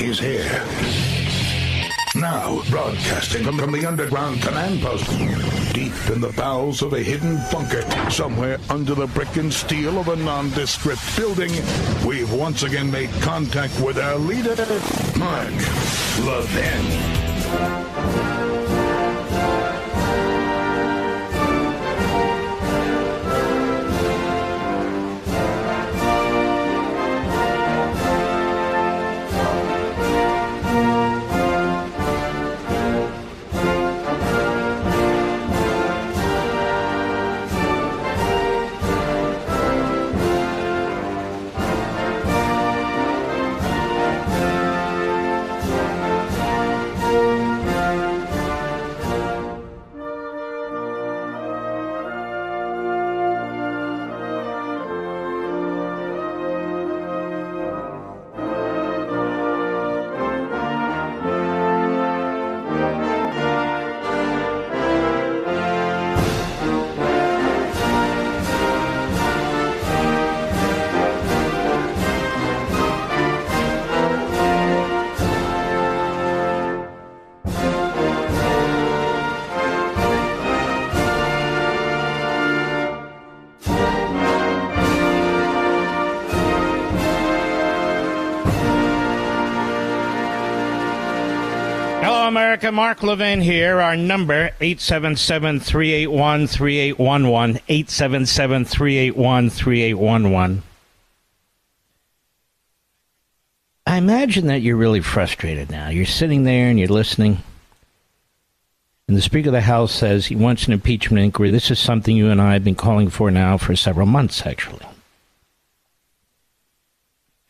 is here. Now, broadcasting from the underground command post, deep in the bowels of a hidden bunker, somewhere under the brick and steel of a nondescript building, we've once again made contact with our leader, Mark Levin. America, Mark Levin here. Our number, 877-381-3811, 877-381-3811. I imagine that you're really frustrated now. You're sitting there and you're listening, and the Speaker of the House says he wants an impeachment inquiry. This is something you and I have been calling for now for several months, actually.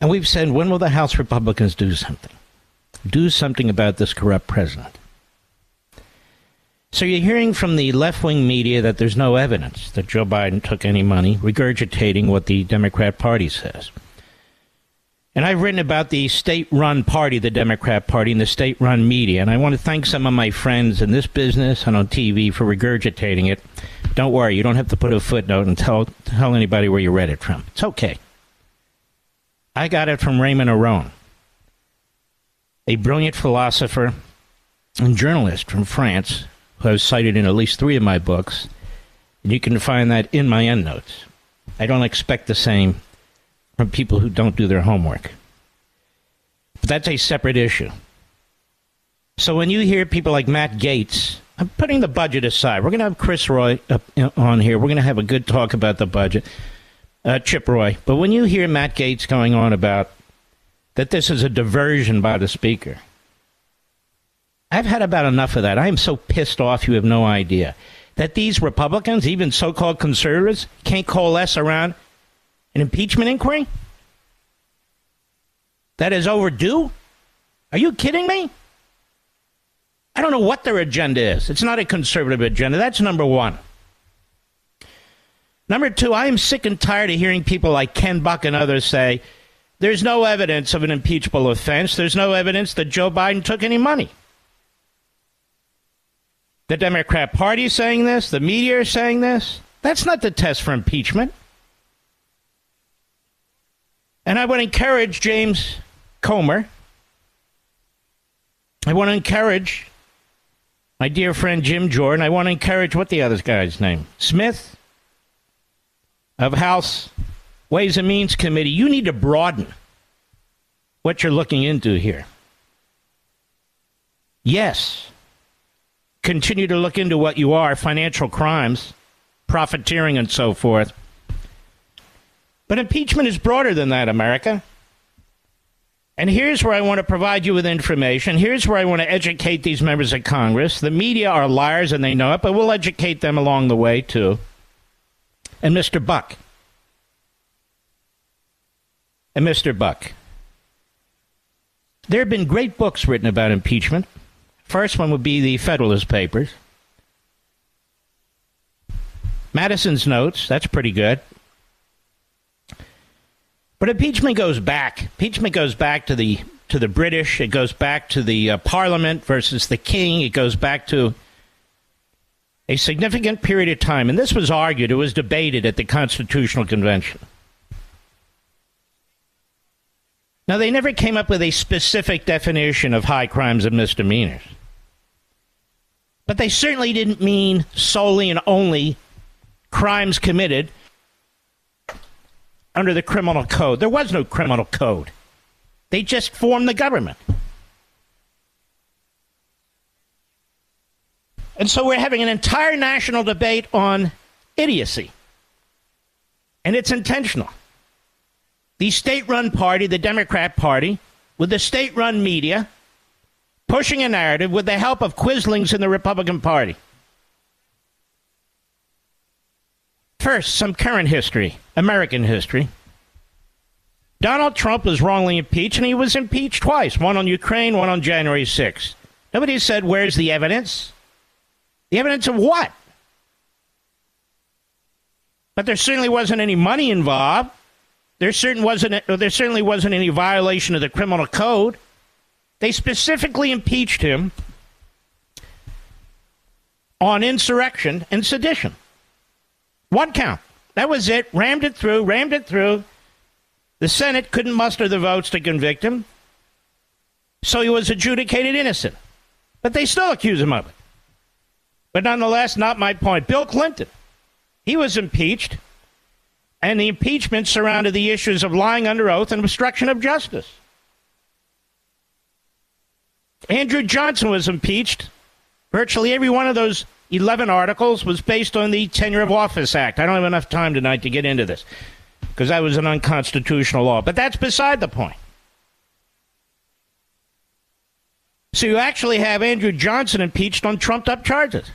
And we've said, when will the House Republicans do something? Do something about this corrupt president. So you're hearing from the left-wing media that there's no evidence that Joe Biden took any money, regurgitating what the Democrat Party says. And I've written about the state-run party, the Democrat Party, and the state-run media, and I want to thank some of my friends in this business and on TV for regurgitating it. Don't worry, you don't have to put a footnote and tell anybody where you read it from. It's okay. I got it from Raymond Aron, a brilliant philosopher and journalist from France who I've cited in at least 3 of my books, and you can find that in my endnotes. I don't expect the same from people who don't do their homework. But that's a separate issue. So when you hear people like Matt Gaetz, I'm putting the budget aside. We're going to have Chris Roy on here. We're going to have a good talk about the budget, Chip Roy. But when you hear Matt Gaetz going on about that this is a diversion by the Speaker, I've had about enough of that. I am so pissed off you have no idea. That these Republicans, even so-called conservatives, can't coalesce around an impeachment inquiry? That is overdue? Are you kidding me? I don't know what their agenda is. It's not a conservative agenda. That's number one. Number two, I am sick and tired of hearing people like Ken Buck and others say, there's no evidence of an impeachable offense. There's no evidence that Joe Biden took any money. The Democrat Party is saying this. The media is saying this. That's not the test for impeachment. And I would encourage James Comer. I want to encourage my dear friend Jim Jordan. I want to encourage, what the other guy's name? Smith of House Ways and Means Committee. You need to broaden what you're looking into here. Yes. Continue to look into what you are, financial crimes, profiteering, and so forth. But impeachment is broader than that, America. And here's where I want to provide you with information. Here's where I want to educate these members of Congress. The media are liars and they know it, but we'll educate them along the way, too. And Mr. Buck. And Mr. Buck. There have been great books written about impeachment. First one would be the Federalist Papers. Madison's Notes, that's pretty good. But impeachment goes back. Impeachment goes back to the British. It goes back to the Parliament versus the King. It goes back to a significant period of time. And this was argued, it was debated at the Constitutional Convention. Now, they never came up with a specific definition of high crimes and misdemeanors. But they certainly didn't mean solely and only crimes committed under the criminal code. There was no criminal code. They just formed the government. And so we're having an entire national debate on idiocy. And it's intentional. The state-run party, the Democrat Party, with the state-run media, pushing a narrative with the help of quislings in the Republican Party. First, some current history, American history. Donald Trump was wrongly impeached, and he was impeached twice, one on Ukraine, one on January 6th. Nobody said, where's the evidence? The evidence of what? But there certainly wasn't any money involved. There certainly wasn't any violation of the criminal code. They specifically impeached him on insurrection and sedition. One count. That was it. Rammed it through. The Senate couldn't muster the votes to convict him, so he was adjudicated innocent. But they still accuse him of it. But nonetheless, not my point. Bill Clinton, he was impeached, and the impeachment surrounded the issues of lying under oath and obstruction of justice. Andrew Johnson was impeached. Virtually every one of those 11 articles was based on the Tenure of Office Act. I don't have enough time tonight to get into this, because that was an unconstitutional law. But that's beside the point. So you actually have Andrew Johnson impeached on trumped-up charges.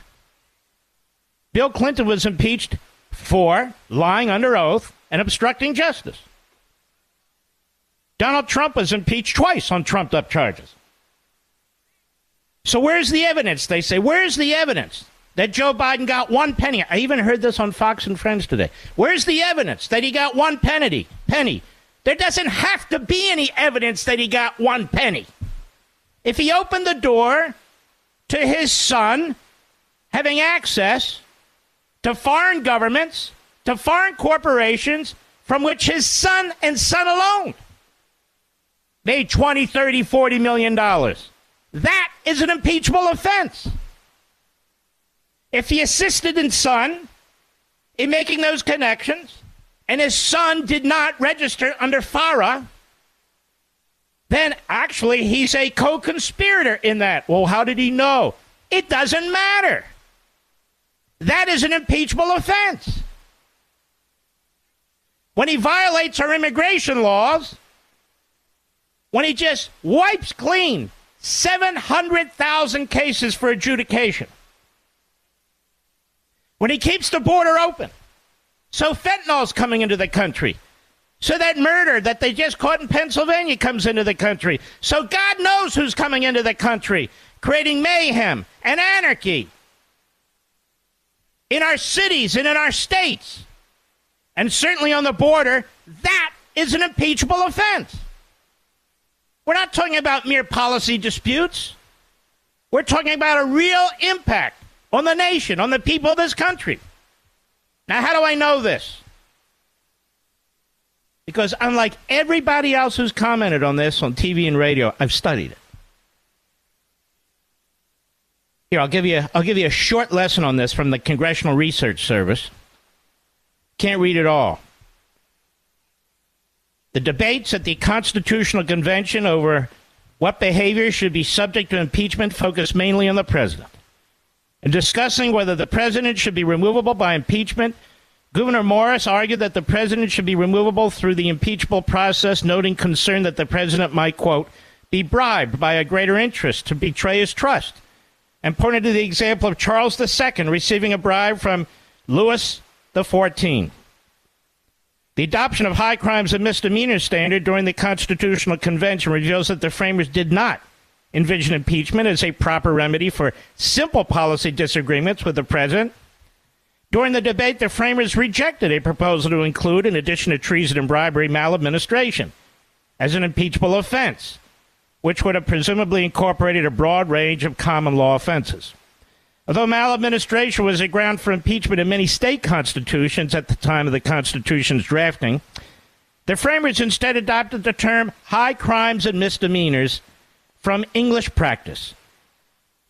Bill Clinton was impeached for lying under oath and obstructing justice. Donald Trump was impeached twice on trumped-up charges. So where's the evidence, they say? Where's the evidence that Joe Biden got one penny? I even heard this on Fox and Friends today. Where's the evidence that he got one penny? There doesn't have to be any evidence that he got one penny. If he opened the door to his son having access to foreign governments, to foreign corporations, from which his son and son alone made $20, $30, $40 million. That is an impeachable offense. If he assisted his son in making those connections, and his son did not register under FARA, then actually he's a co-conspirator in that. Well, how did he know? It doesn't matter. That is an impeachable offense. When he violates our immigration laws, when he just wipes clean 700,000 cases for adjudication, when he keeps the border open, so fentanyl's coming into the country, so that murder that they just caught in Pennsylvania comes into the country, so God knows who's coming into the country, creating mayhem and anarchy in our cities and in our states, and certainly on the border, that is an impeachable offense. We're not talking about mere policy disputes. We're talking about a real impact on the nation, on the people of this country. Now, how do I know this? Because unlike everybody else who's commented on this on TV and radio, I've studied it. Here, I'll give you a short lesson on this from the Congressional Research Service. Can't read it all. The debates at the Constitutional Convention over what behavior should be subject to impeachment focus mainly on the president. In discussing whether the president should be removable by impeachment, Gouverneur Morris argued that the president should be removable through the impeachable process, noting concern that the president might, quote, be bribed by a greater interest to betray his trust, and pointed to the example of Charles II receiving a bribe from Louis XIV. The adoption of high crimes and misdemeanors standard during the Constitutional Convention reveals that the framers did not envision impeachment as a proper remedy for simple policy disagreements with the president. During the debate, the framers rejected a proposal to include, in addition to treason and bribery, maladministration as an impeachable offense, which would have presumably incorporated a broad range of common law offenses. Although maladministration was a ground for impeachment in many state constitutions at the time of the Constitution's drafting, The framers instead adopted the term high crimes and misdemeanors from English practice.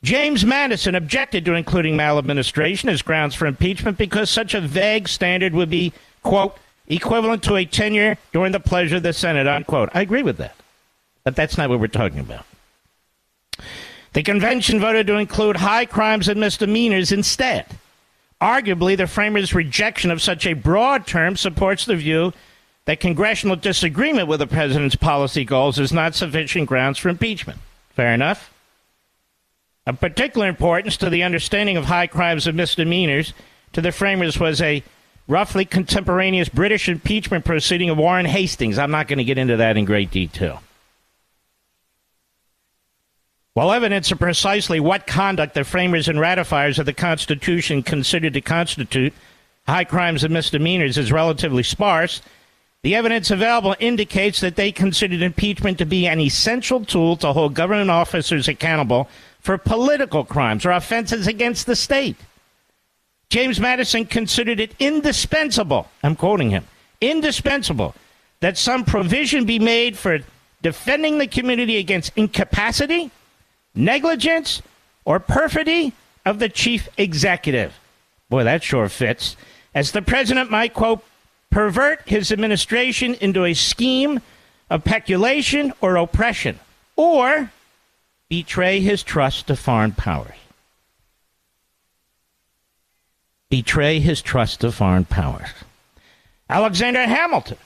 James Madison objected to including maladministration as grounds for impeachment because such a vague standard would be, quote, equivalent to a tenure during the pleasure of the Senate, unquote. I agree with that. But that's not what we're talking about. The convention voted to include high crimes and misdemeanors instead. Arguably, the framers' rejection of such a broad term supports the view that congressional disagreement with the president's policy goals is not sufficient grounds for impeachment. Fair enough. Of particular importance to the understanding of high crimes and misdemeanors to the framers was a roughly contemporaneous British impeachment proceeding of Warren Hastings. I'm not going to get into that in great detail. While evidence of precisely what conduct the framers and ratifiers of the Constitution considered to constitute high crimes and misdemeanors is relatively sparse, the evidence available indicates that they considered impeachment to be an essential tool to hold government officers accountable for political crimes or offenses against the state. James Madison considered it indispensable, I'm quoting him, indispensable that some provision be made for defending the community against incapacity, negligence, or perfidy of the chief executive. Boy, that sure fits. As the president might, quote, pervert his administration into a scheme of peculation or oppression, or betray his trust to foreign powers. Betray his trust to foreign powers. Alexander Hamilton,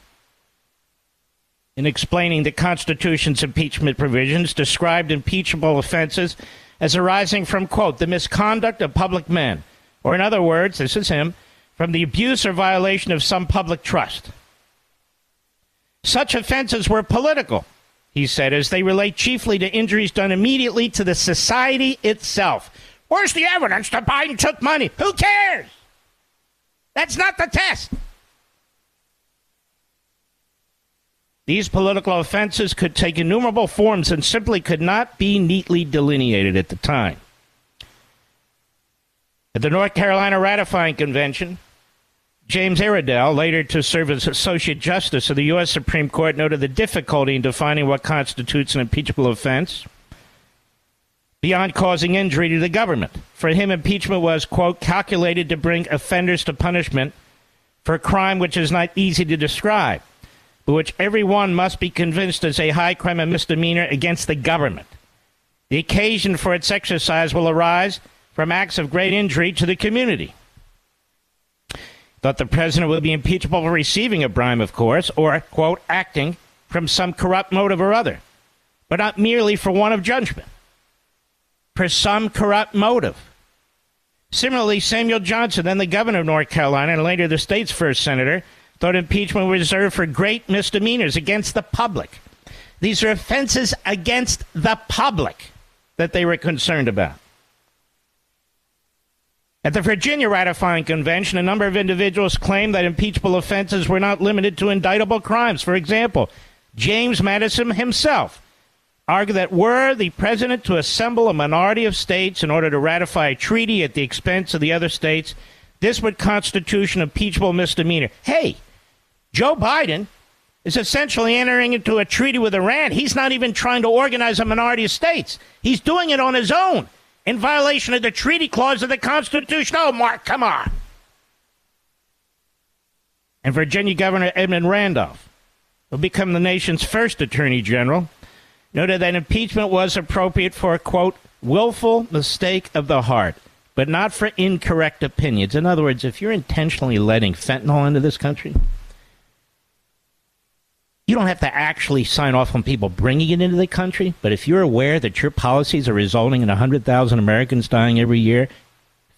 in explaining the Constitution's impeachment provisions, described impeachable offenses as arising from, quote, the misconduct of public men, or in other words, this is him, from the abuse or violation of some public trust. Such offenses were political, he said, as they relate chiefly to injuries done immediately to the society itself. Where's the evidence that Biden took money? Who cares? That's not the test. These political offenses could take innumerable forms and simply could not be neatly delineated at the time. At the North Carolina Ratifying Convention, James Iredell, later to serve as Associate Justice of the U.S. Supreme Court, noted the difficulty in defining what constitutes an impeachable offense beyond causing injury to the government. For him, impeachment was, quote, calculated to bring offenders to punishment for a crime which is not easy to describe, but which everyone must be convinced is a high crime and misdemeanor against the government. The occasion for its exercise will arise from acts of great injury to the community. Thought the president would be impeachable for receiving a bribe, of course, or, quote, acting from some corrupt motive or other, but not merely for want of judgment. For some corrupt motive. Similarly, Samuel Johnson, then the governor of North Carolina and later the state's first senator, thought impeachment was reserved for great misdemeanors against the public. These are offenses against the public that they were concerned about. At the Virginia Ratifying Convention, a number of individuals claimed that impeachable offenses were not limited to indictable crimes. For example, James Madison himself argued that were the president to assemble a minority of states in order to ratify a treaty at the expense of the other states, this would constitute an impeachable misdemeanor. Hey, Joe Biden is essentially entering into a treaty with Iran. He's not even trying to organize a minority of states. He's doing it on his own in violation of the treaty clause of the Constitution. Oh, Mark, come on. And Virginia Governor Edmund Randolph, who will become the nation's first attorney general, noted that impeachment was appropriate for a, quote, willful mistake of the heart, but not for incorrect opinions. In other words, if you're intentionally letting fentanyl into this country, you don't have to actually sign off on people bringing it into the country, but if you're aware that your policies are resulting in 100,000 Americans dying every year,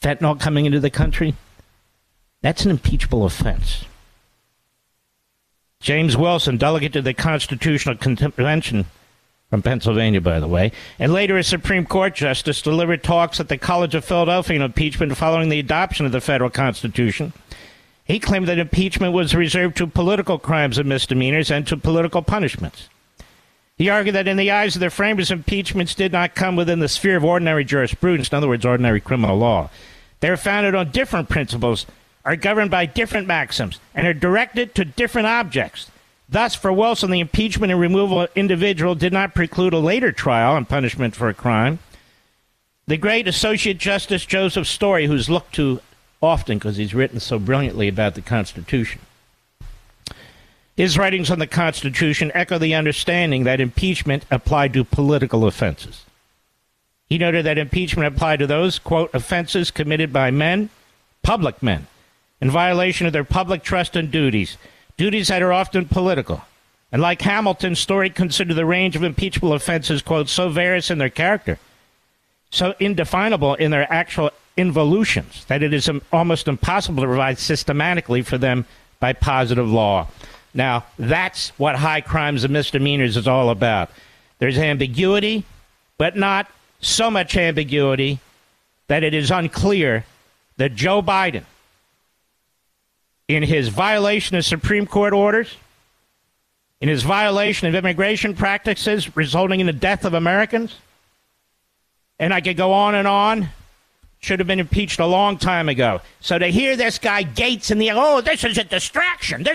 fentanyl coming into the country, that's an impeachable offense. James Wilson, delegate to the Constitutional Convention from Pennsylvania, by the way, and later a Supreme Court justice, delivered talks at the College of Philadelphia on impeachment following the adoption of the federal Constitution. He claimed that impeachment was reserved to political crimes and misdemeanors and to political punishments. He argued that in the eyes of the framers, impeachments did not come within the sphere of ordinary jurisprudence, in other words, ordinary criminal law. They are founded on different principles, are governed by different maxims, and are directed to different objects. Thus, for Wilson, the impeachment and removal of individual did not preclude a later trial and punishment for a crime. The great Associate Justice Joseph Story, who's looked to often because he's written so brilliantly about the Constitution, his writings on the Constitution echo the understanding that impeachment applied to political offenses. He noted that impeachment applied to those, quote, offenses committed by men, public men, in violation of their public trust and duties that are often political. And like Hamilton, Story considered the range of impeachable offenses, quote, so various in their character, so indefinable in their actual involutions, that it is almost impossible to provide systematically for them by positive law. Now, that's what high crimes and misdemeanors is all about. There's ambiguity, but not so much ambiguity that it is unclear that Joe Biden, in his violation of Supreme Court orders, in his violation of immigration practices resulting in the death of Americans, and I could go on, should have been impeached a long time ago. So to hear this guy Gates in the, this is a distraction.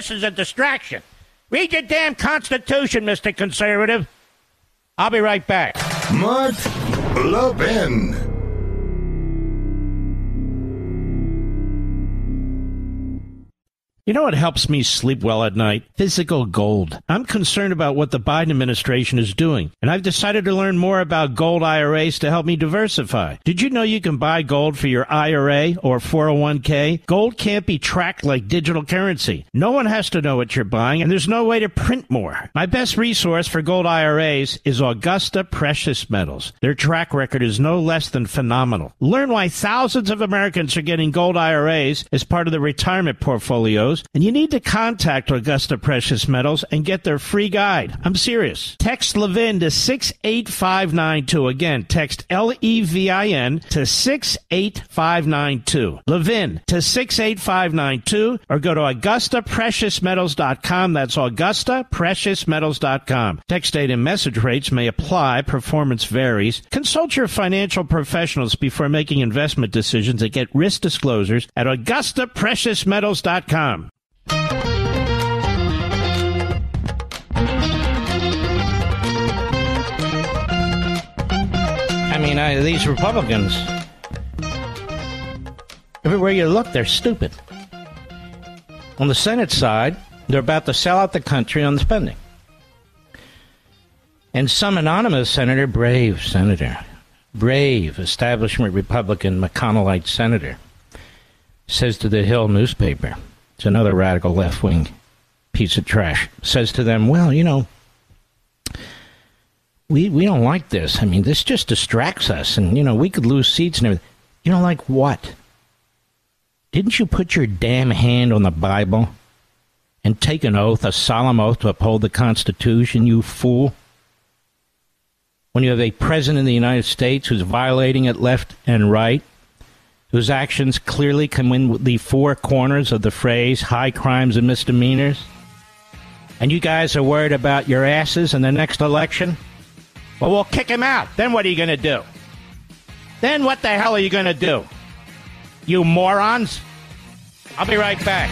Read your damn Constitution, Mr. Conservative. I'll be right back. Mark Levin. You know what helps me sleep well at night? Physical gold. I'm concerned about what the Biden administration is doing, and I've decided to learn more about gold IRAs to help me diversify. Did you know you can buy gold for your IRA or 401k? Gold can't be tracked like digital currency. No one has to know what you're buying, and there's no way to print more. My best resource for gold IRAs is Augusta Precious Metals. Their track record is no less than phenomenal. Learn why thousands of Americans are getting gold IRAs as part of their retirement portfolios, and you need to contact Augusta Precious Metals and get their free guide. I'm serious. Text Levin to 68592. Again, text Levin to 68592. Levin to 68592, or go to AugustaPreciousMetals.com. That's AugustaPreciousMetals.com. Text date and message rates may apply. Performance varies. Consult your financial professionals before making investment decisions and get risk disclosures at AugustaPreciousMetals.com. These Republicans, everywhere you look, they're stupid. On the Senate side, they're about to sell out the country on spending. And some anonymous senator, brave establishment Republican McConnellite senator, says to the Hill newspaper, it's another radical left-wing piece of trash, says to them, well, we don't like this. This just distracts us, and, we could lose seats and everything. You don't like what? Didn't you put your damn hand on the Bible and take an oath, a solemn oath, to uphold the Constitution, you fool? When you have a president of the United States who's violating it left and right, whose actions clearly come in the four corners of the phrase high crimes and misdemeanors, and you guys are worried about your asses in the next election? Well, we'll kick him out. Then what are you going to do? Then what the hell are you going to do? You morons? I'll be right back.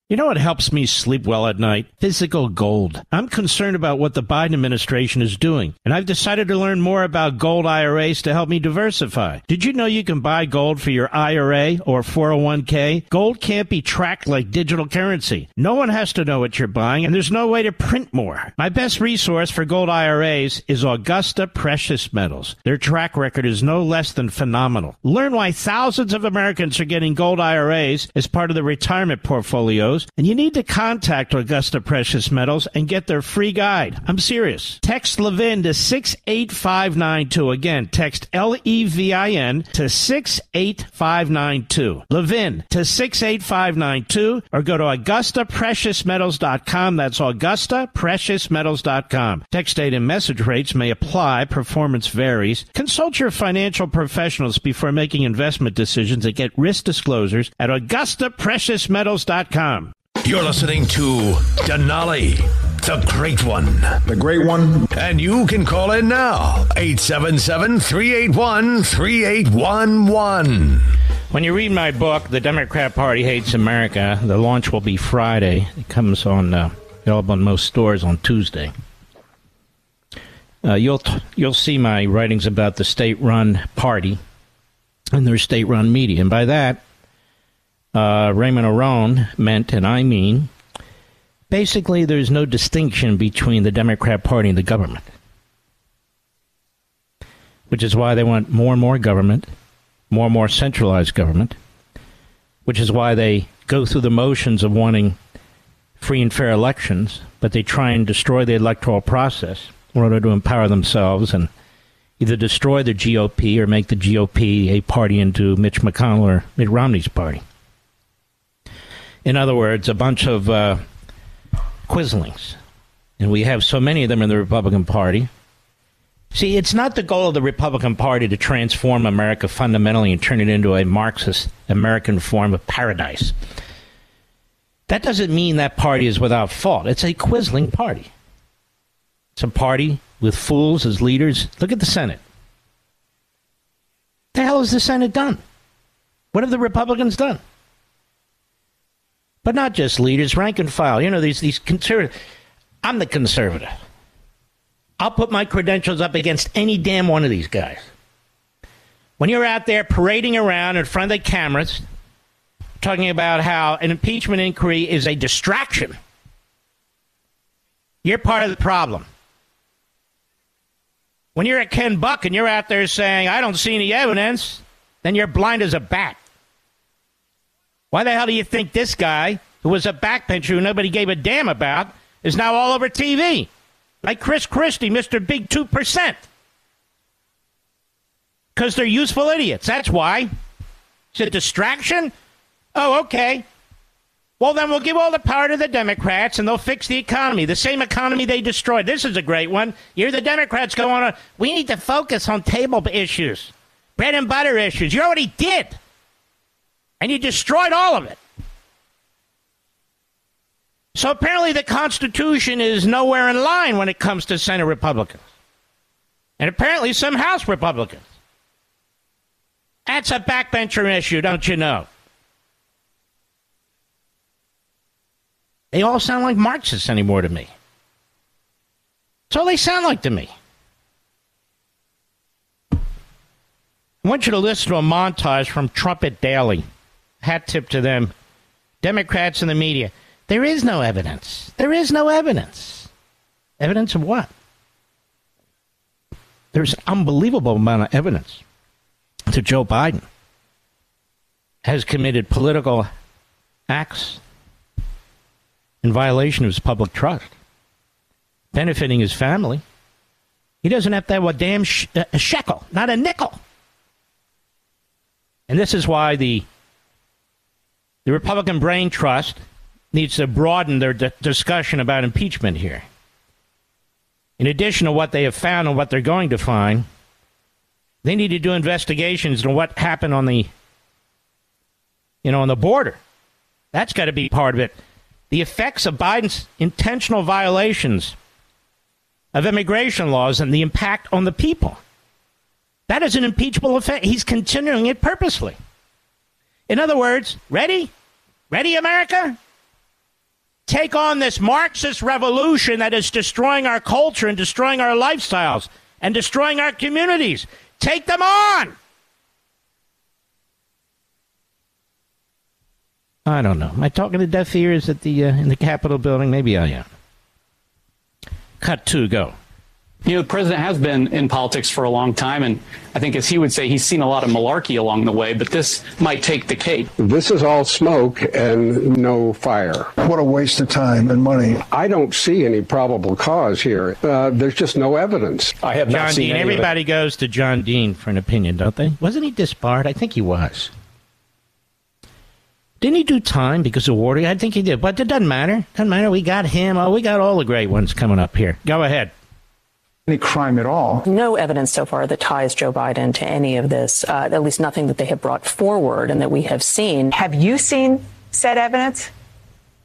You know what helps me sleep well at night? Physical gold. I'm concerned about what the Biden administration is doing, and I've decided to learn more about gold IRAs to help me diversify. Did you know you can buy gold for your IRA or 401k? Gold can't be tracked like digital currency. No one has to know what you're buying, and there's no way to print more. My best resource for gold IRAs is Augusta Precious Metals. Their track record is no less than phenomenal. Learn why thousands of Americans are getting gold IRAs as part of their retirement portfolios, and you need to contact Augusta Precious Metals and get their free guide. I'm serious. Text Levin to 68592. Again, text Levin to 68592. Levin to 68592, or go to AugustaPreciousMetals.com. That's AugustaPreciousMetals.com. Text date and message rates may apply. Performance varies. Consult your financial professionals before making investment decisions and get risk disclosures at AugustaPreciousMetals.com. You're listening to Denali, the Great One. The Great One. And you can call in now, 877-381-3811. When you read my book, The Democrat Party Hates America, the launch will be Friday. It comes on available in most stores on Tuesday. You'll see my writings about the state-run party and their state-run media. And by that, Raymond Aron meant, and I mean, basically there's no distinction between the Democrat Party and the government, which is why they want more and more government, more and more centralized government, which is why they go through the motions of wanting free and fair elections, but they try and destroy the electoral process in order to empower themselves and either destroy the GOP or make the GOP a party into Mitch McConnell or Mitt Romney's party. In other words, a bunch of quislings. And we have so many of them in the Republican Party. See, it's not the goal of the Republican Party to transform America fundamentally and turn it into a Marxist American form of paradise. That doesn't mean that party is without fault. It's a quizzling party. It's a party with fools as leaders. Look at the Senate. What the hell has the Senate done? What have the Republicans done? But not just leaders, rank and file. You know, these conservative. I'm the conservative. I'll put my credentials up against any damn one of these guys. When you're out there parading around in front of the cameras, talking about how an impeachment inquiry is a distraction, you're part of the problem. When you're at Ken Buck and you're out there saying, I don't see any evidence, then you're blind as a bat. Why the hell do you think this guy, who was a backbencher who nobody gave a damn about, is now all over TV? Like Chris Christie, Mr. Big 2%. Because they're useful idiots. That's why. It's a distraction? Oh, okay. Well, then we'll give all the power to the Democrats and they'll fix the economy. The same economy they destroyed. This is a great one. You're the Democrats going on. We need to focus on table issues. Bread and butter issues. You already did. And you destroyed all of it. So apparently the Constitution is nowhere in line when it comes to Senate Republicans. And apparently some House Republicans. That's a backbencher issue, don't you know? They all sound like Marxists anymore to me. That's all they sound like to me. I want you to listen to a montage from Trumpet Daily. Hat tip to them. Democrats and the media. There is no evidence. There is no evidence. Evidence of what? There's an unbelievable amount of evidence that Joe Biden has committed political acts in violation of his public trust, benefiting his family. He doesn't have to have a damn a shekel, not a nickel. And this is why the Republican Brain Trust needs to broaden their discussion about impeachment here. In addition to what they have found and what they're going to find, they need to do investigations into what happened on the, on the border. That's got to be part of it. The effects of Biden's intentional violations of immigration laws and the impact on the people. That is an impeachable offense. He's continuing it purposely. In other words, ready? Ready, America? Take on this Marxist revolution that is destroying our culture and destroying our lifestyles and destroying our communities. Take them on! I don't know. Am I talking to deaf ears at the in the Capitol building? Maybe I am. Cut 2, go. The president has been in politics for a long time, and I think, as he would say, he's seen a lot of malarkey along the way, but this might take the cake. This is all smoke and no fire. What a waste of time and money. I don't see any probable cause here. There's just no evidence. I have not seen John Dean. Everybody goes to John Dean for an opinion, don't they? Wasn't he disbarred? I think he was. Didn't he do time because of water? I think he did, but it doesn't matter. Doesn't matter. We got him. Oh, we got all the great ones coming up here. Go ahead. Any crime at all. No evidence so far that ties Joe Biden to any of this, at least nothing that they have brought forward and that we have seen. Have you seen said evidence?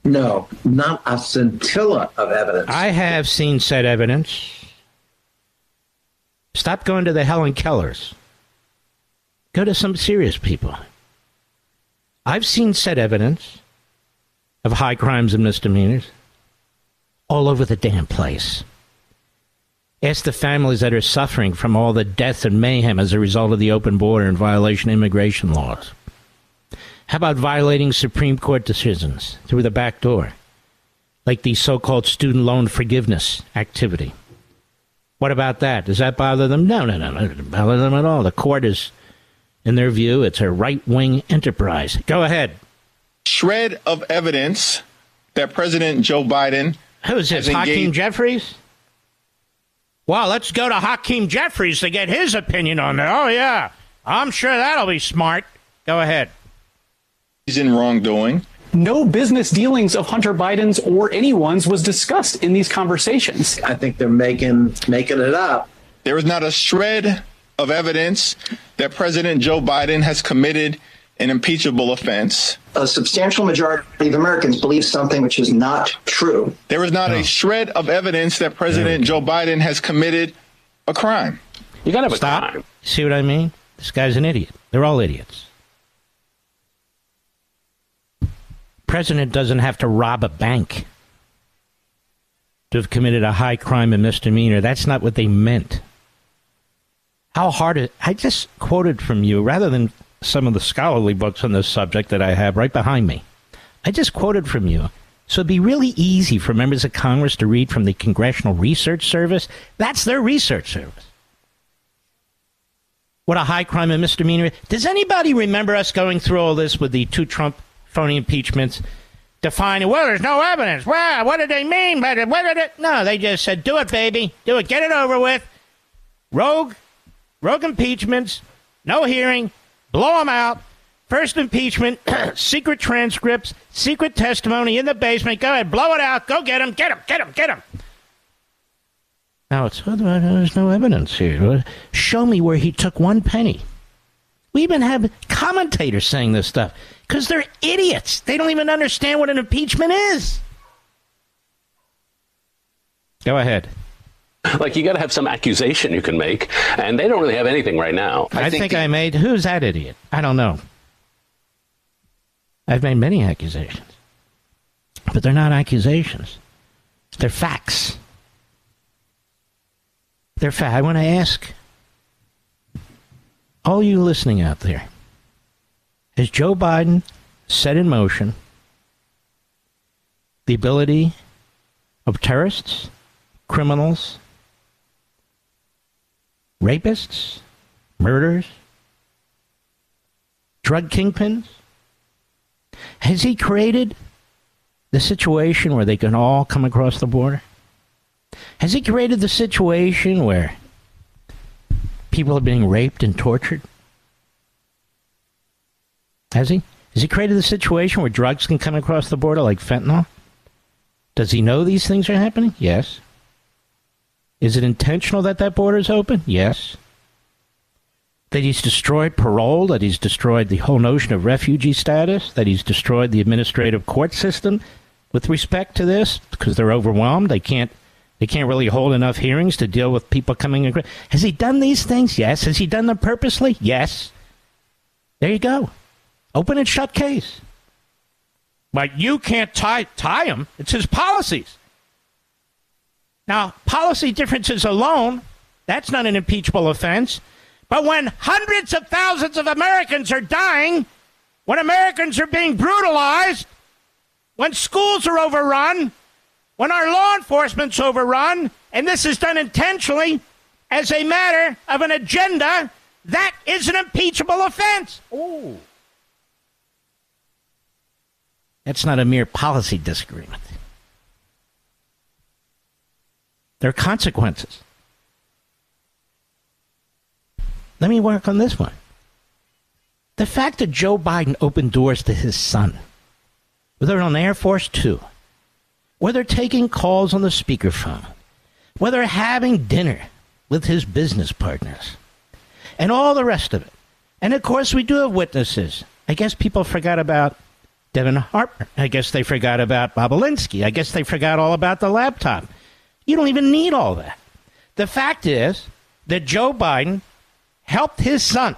No, not a scintilla of evidence. I have seen said evidence. Stop going to the Helen Kellers. Go to some serious people. I've seen said evidence of high crimes and misdemeanors all over the damn place. Ask the families that are suffering from all the death and mayhem as a result of the open border and violation of immigration laws. How about violating Supreme Court decisions through the back door, like the so-called student loan forgiveness activity? What about that? Does that bother them? No, it doesn't bother them at all. The court is, in their view, it's a right-wing enterprise. Go ahead. Shred of evidence that President Joe Biden... Who is this, Hakeem Jeffries? Well, let's go to Hakeem Jeffries to get his opinion on that. Oh, yeah. I'm sure that'll be smart. Go ahead. He's in wrongdoing. No business dealings of Hunter Biden's or anyone's was discussed in these conversations. I think they're making it up. There is not a shred of evidence that President Joe Biden has committed an impeachable offense. A substantial majority of Americans believe something which is not true. There is not a shred of evidence that President Joe Biden has committed a crime. You got to have a Stop. crime. See what I mean? This guy's an idiot. They're all idiots. President doesn't have to rob a bank to have committed a high crime and misdemeanor. That's not what they meant. How hard it... I just quoted from you, rather than some of the scholarly books on this subject that I have right behind me. I just quoted from you. So it'd be really easy for members of Congress to read from the Congressional Research Service. That's their research service. What a high crime and misdemeanor. Does anybody remember us going through all this with the two Trump phony impeachments? Defining, well, there's no evidence. Well, what did they mean? What did it? No, they just said, do it, baby. Do it. Get it over with. Rogue impeachments. No hearing. Blow them out. First impeachment, secret transcripts, secret testimony in the basement. Go ahead, blow it out. Go get him, get him, get him, get him. Now, there's no evidence here. Show me where he took one penny. We even have commentators saying this stuff because they're idiots. They don't even understand what an impeachment is. Go ahead. Like, you got to have some accusation you can make, and they don't really have anything right now. I think I made... Who's that idiot? I don't know. I've made many accusations. But they're not accusations. They're facts. They're facts. I want to ask all you listening out there, has Joe Biden set in motion the ability of terrorists, criminals, rapists, murderers, drug kingpins? Has he created the situation where they can all come across the border? Has he created the situation where people are being raped and tortured? Has he? Has he created the situation where drugs can come across the border like fentanyl? Does he know these things are happening? Yes. Is it intentional that that border is open? Yes. That he's destroyed parole, that he's destroyed the whole notion of refugee status, that he's destroyed the administrative court system with respect to this because they're overwhelmed. They can't really hold enough hearings to deal with people coming across. Has he done these things? Yes. Has he done them purposely? Yes. There you go. Open and shut case. But you can't tie him. It's his policies. Now, policy differences alone, that's not an impeachable offense. But when hundreds of thousands of Americans are dying, when Americans are being brutalized, when schools are overrun, when our law enforcement's overrun, and this is done intentionally as a matter of an agenda, that is an impeachable offense. Ooh. That's not a mere policy disagreement. There are consequences. Let me work on this one. The fact that Joe Biden opened doors to his son, whether on Air Force Two, whether taking calls on the speakerphone, whether having dinner with his business partners, and all the rest of it. And, of course, we do have witnesses. I guess people forgot about Devin Harper. I guess they forgot about Bobolinsky. I guess they forgot all about the laptop. You don't even need all that. The fact is that Joe Biden helped his son,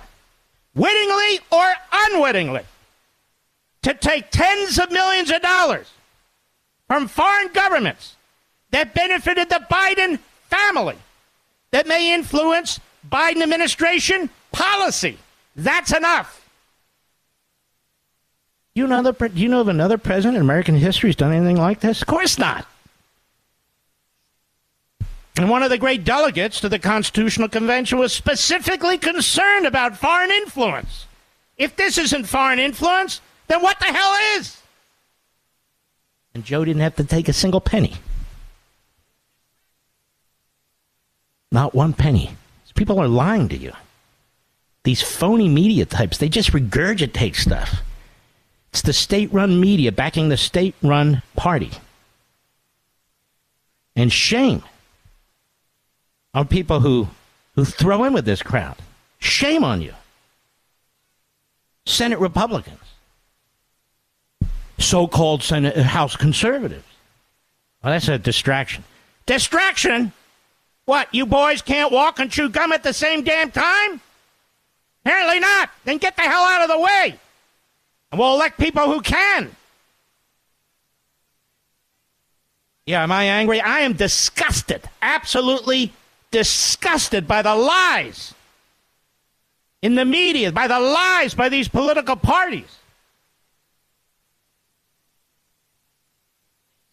wittingly or unwittingly, to take tens of millions of dollars from foreign governments that benefited the Biden family, that may influence Biden administration policy. That's enough. Do you know of another president in American history who's done anything like this? Of course not. And one of the great delegates to the Constitutional Convention was specifically concerned about foreign influence. If this isn't foreign influence, then what the hell is? And Joe didn't have to take a single penny. Not one penny. These people are lying to you. These phony media types, they just regurgitate stuff. It's the state-run media backing the state-run party. And shame on people who throw in with this crowd. Shame on you. Senate Republicans. So-called House conservatives. Well, that's a distraction. Distraction? What, you boys can't walk and chew gum at the same damn time? Apparently not. Then get the hell out of the way. And we'll elect people who can. Yeah, am I angry? I am disgusted. Absolutely disgusted by the lies in the media, by the lies by these political parties.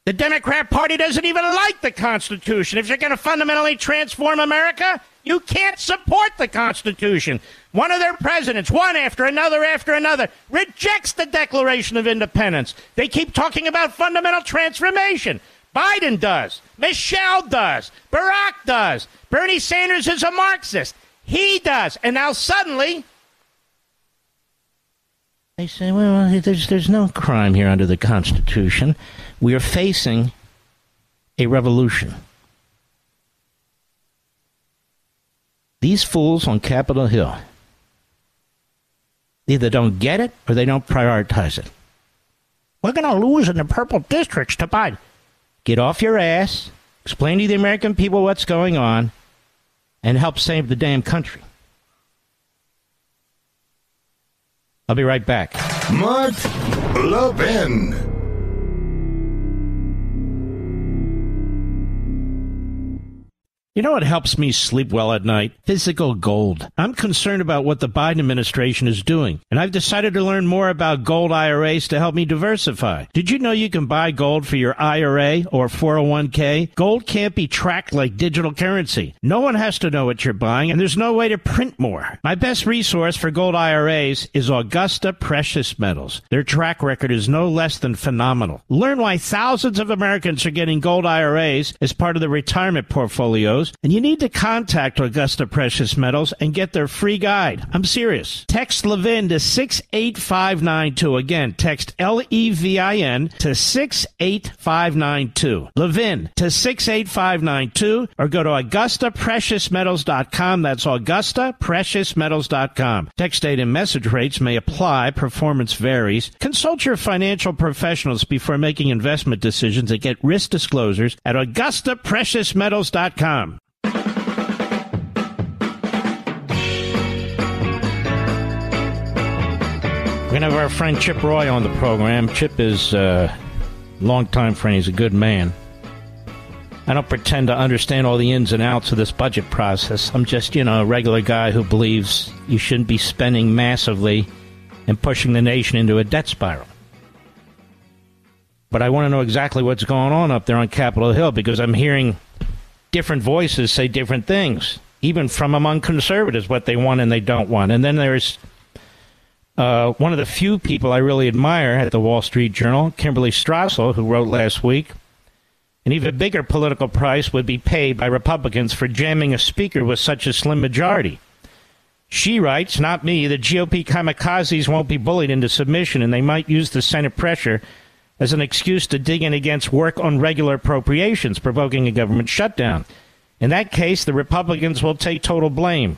The Democrat Party doesn't even like the Constitution. If you're going to fundamentally transform America, you can't support the Constitution. One of their presidents, one after another, rejects the Declaration of Independence. They keep talking about fundamental transformation. Biden does. Michelle does. Barack does. Bernie Sanders is a Marxist. He does. And now suddenly they say, well, there's no crime here under the Constitution. We are facing a revolution. These fools on Capitol Hill either don't get it or they don't prioritize it. We're going to lose in the purple districts to Biden. Get off your ass, explain to the American people what's going on, and help save the damn country. I'll be right back. Mark Levin. You know what helps me sleep well at night? Physical gold. I'm concerned about what the Biden administration is doing, and I've decided to learn more about gold IRAs to help me diversify. Did you know you can buy gold for your IRA or 401k? Gold can't be tracked like digital currency. No one has to know what you're buying, and there's no way to print more. My best resource for gold IRAs is Augusta Precious Metals. Their track record is no less than phenomenal. Learn why thousands of Americans are getting gold IRAs as part of their retirement portfolios, and you need to contact Augusta Precious Metals and get their free guide. I'm serious. Text Levin to 68592. Again, text LEVIN to 68592. Levin to 68592, or go to AugustaPreciousMetals.com. That's AugustaPreciousMetals.com. Text date and message rates may apply. Performance varies. Consult your financial professionals before making investment decisions and get risk disclosures at AugustaPreciousMetals.com. We're going to have our friend Chip Roy on the program. Chip is a longtime friend. He's a good man. I don't pretend to understand all the ins and outs of this budget process. I'm just, a regular guy who believes you shouldn't be spending massively and pushing the nation into a debt spiral. But I want to know exactly what's going on up there on Capitol Hill, because I'm hearing different voices say different things, even from among conservatives, what they want and they don't want. And then there's one of the few people I really admire at the Wall Street Journal, Kimberly Strassel, who wrote last week, an even bigger political price would be paid by Republicans for jamming a speaker with such a slim majority. She writes, not me, the GOP kamikazes won't be bullied into submission, and they might use the Senate pressure as an excuse to dig in against work on regular appropriations, provoking a government shutdown. In that case, the Republicans will take total blame.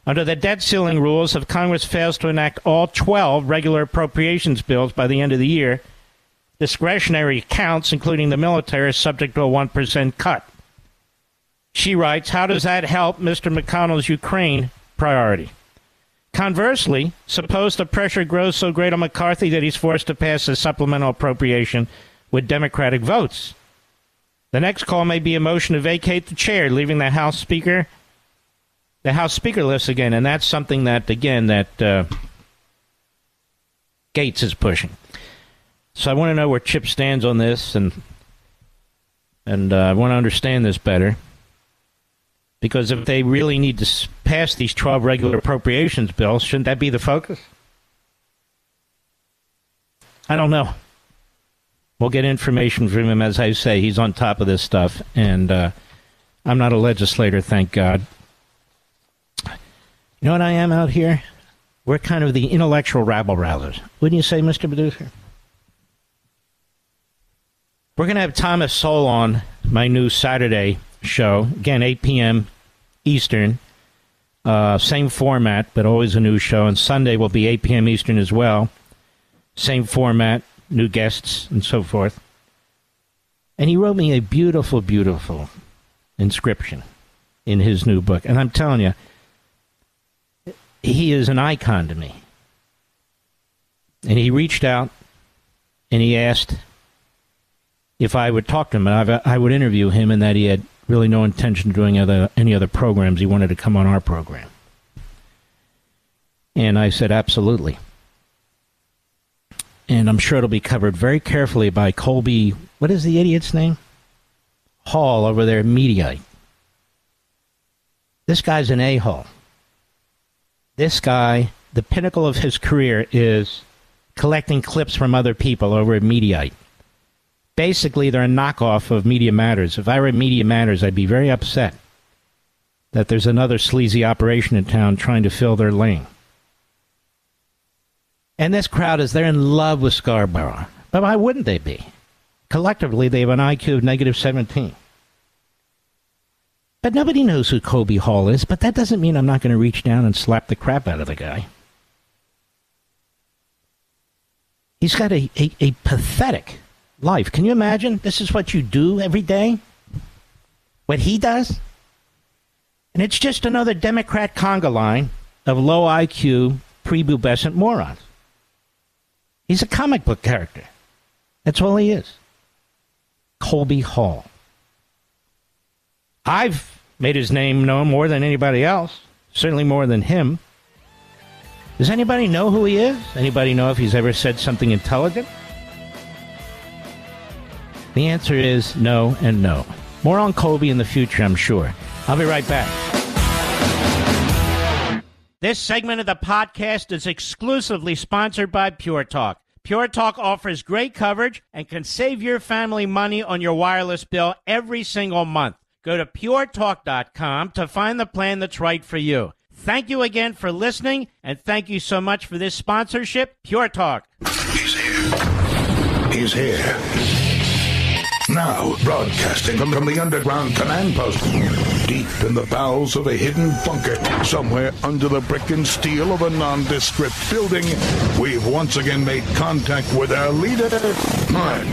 Under the debt ceiling rules, if Congress fails to enact all 12 regular appropriations bills by the end of the year, discretionary accounts, including the military, are subject to a 1% cut. She writes, how does that help Mr. McConnell's Ukraine priority? Conversely, suppose the pressure grows so great on McCarthy that he's forced to pass a supplemental appropriation with Democratic votes. The next call may be a motion to vacate the chair, leaving the House Speaker list again, and that's something that, again, that Gates is pushing. So I want to know where Chip stands on this, and I want to understand this better. Because if they really need to pass these 12 regular appropriations bills, shouldn't that be the focus? I don't know. We'll get information from him. As I say, he's on top of this stuff, and I'm not a legislator, thank God. You know what I am out here? We're kind of the intellectual rabble-rousers. Wouldn't you say, Mr. Producer? We're going to have Thomas Sowell on my new Saturday show. Again, 8 p.m. Eastern. Same format, but always a new show. And Sunday will be 8 p.m. Eastern as well. Same format, new guests, and so forth. And he wrote me a beautiful, beautiful inscription in his new book. And I'm telling you, he is an icon to me. And he reached out and he asked if I would talk to him, and I would interview him, and that he had really no intention of doing any other programs. He wanted to come on our program. And I said, absolutely. And I'm sure it'll be covered very carefully by Colby, what is the idiot's name? Hall over there, Mediaite. This guy's an a-hole. This guy, the pinnacle of his career is collecting clips from other people over at Mediaite. Basically, they're a knockoff of Media Matters. If I were at Media Matters, I'd be very upset that there's another sleazy operation in town trying to fill their lane. And this crowd they're in love with Scarborough. But why wouldn't they be? Collectively, they have an IQ of negative 17. But nobody knows who Colby Hall is, but that doesn't mean I'm not going to reach down and slap the crap out of the guy. He's got a pathetic life. Can you imagine? This is what you do every day? What he does? And it's just another Democrat conga line of low IQ, prepubescent morons. He's a comic book character. That's all he is. Colby Hall. I've made his name known more than anybody else. Certainly more than him. Does anybody know who he is? Anybody know if he's ever said something intelligent? The answer is no and no. More on Colby in the future, I'm sure. I'll be right back. This segment of the podcast is exclusively sponsored by Pure Talk. Pure Talk offers great coverage and can save your family money on your wireless bill every single month. Go to puretalk.com to find the plan that's right for you. Thank you again for listening, and thank you so much for this sponsorship, Pure Talk. He's here. He's here. Now, broadcasting from the underground command post, deep in the bowels of a hidden bunker, somewhere under the brick and steel of a nondescript building, we've once again made contact with our leader, Mark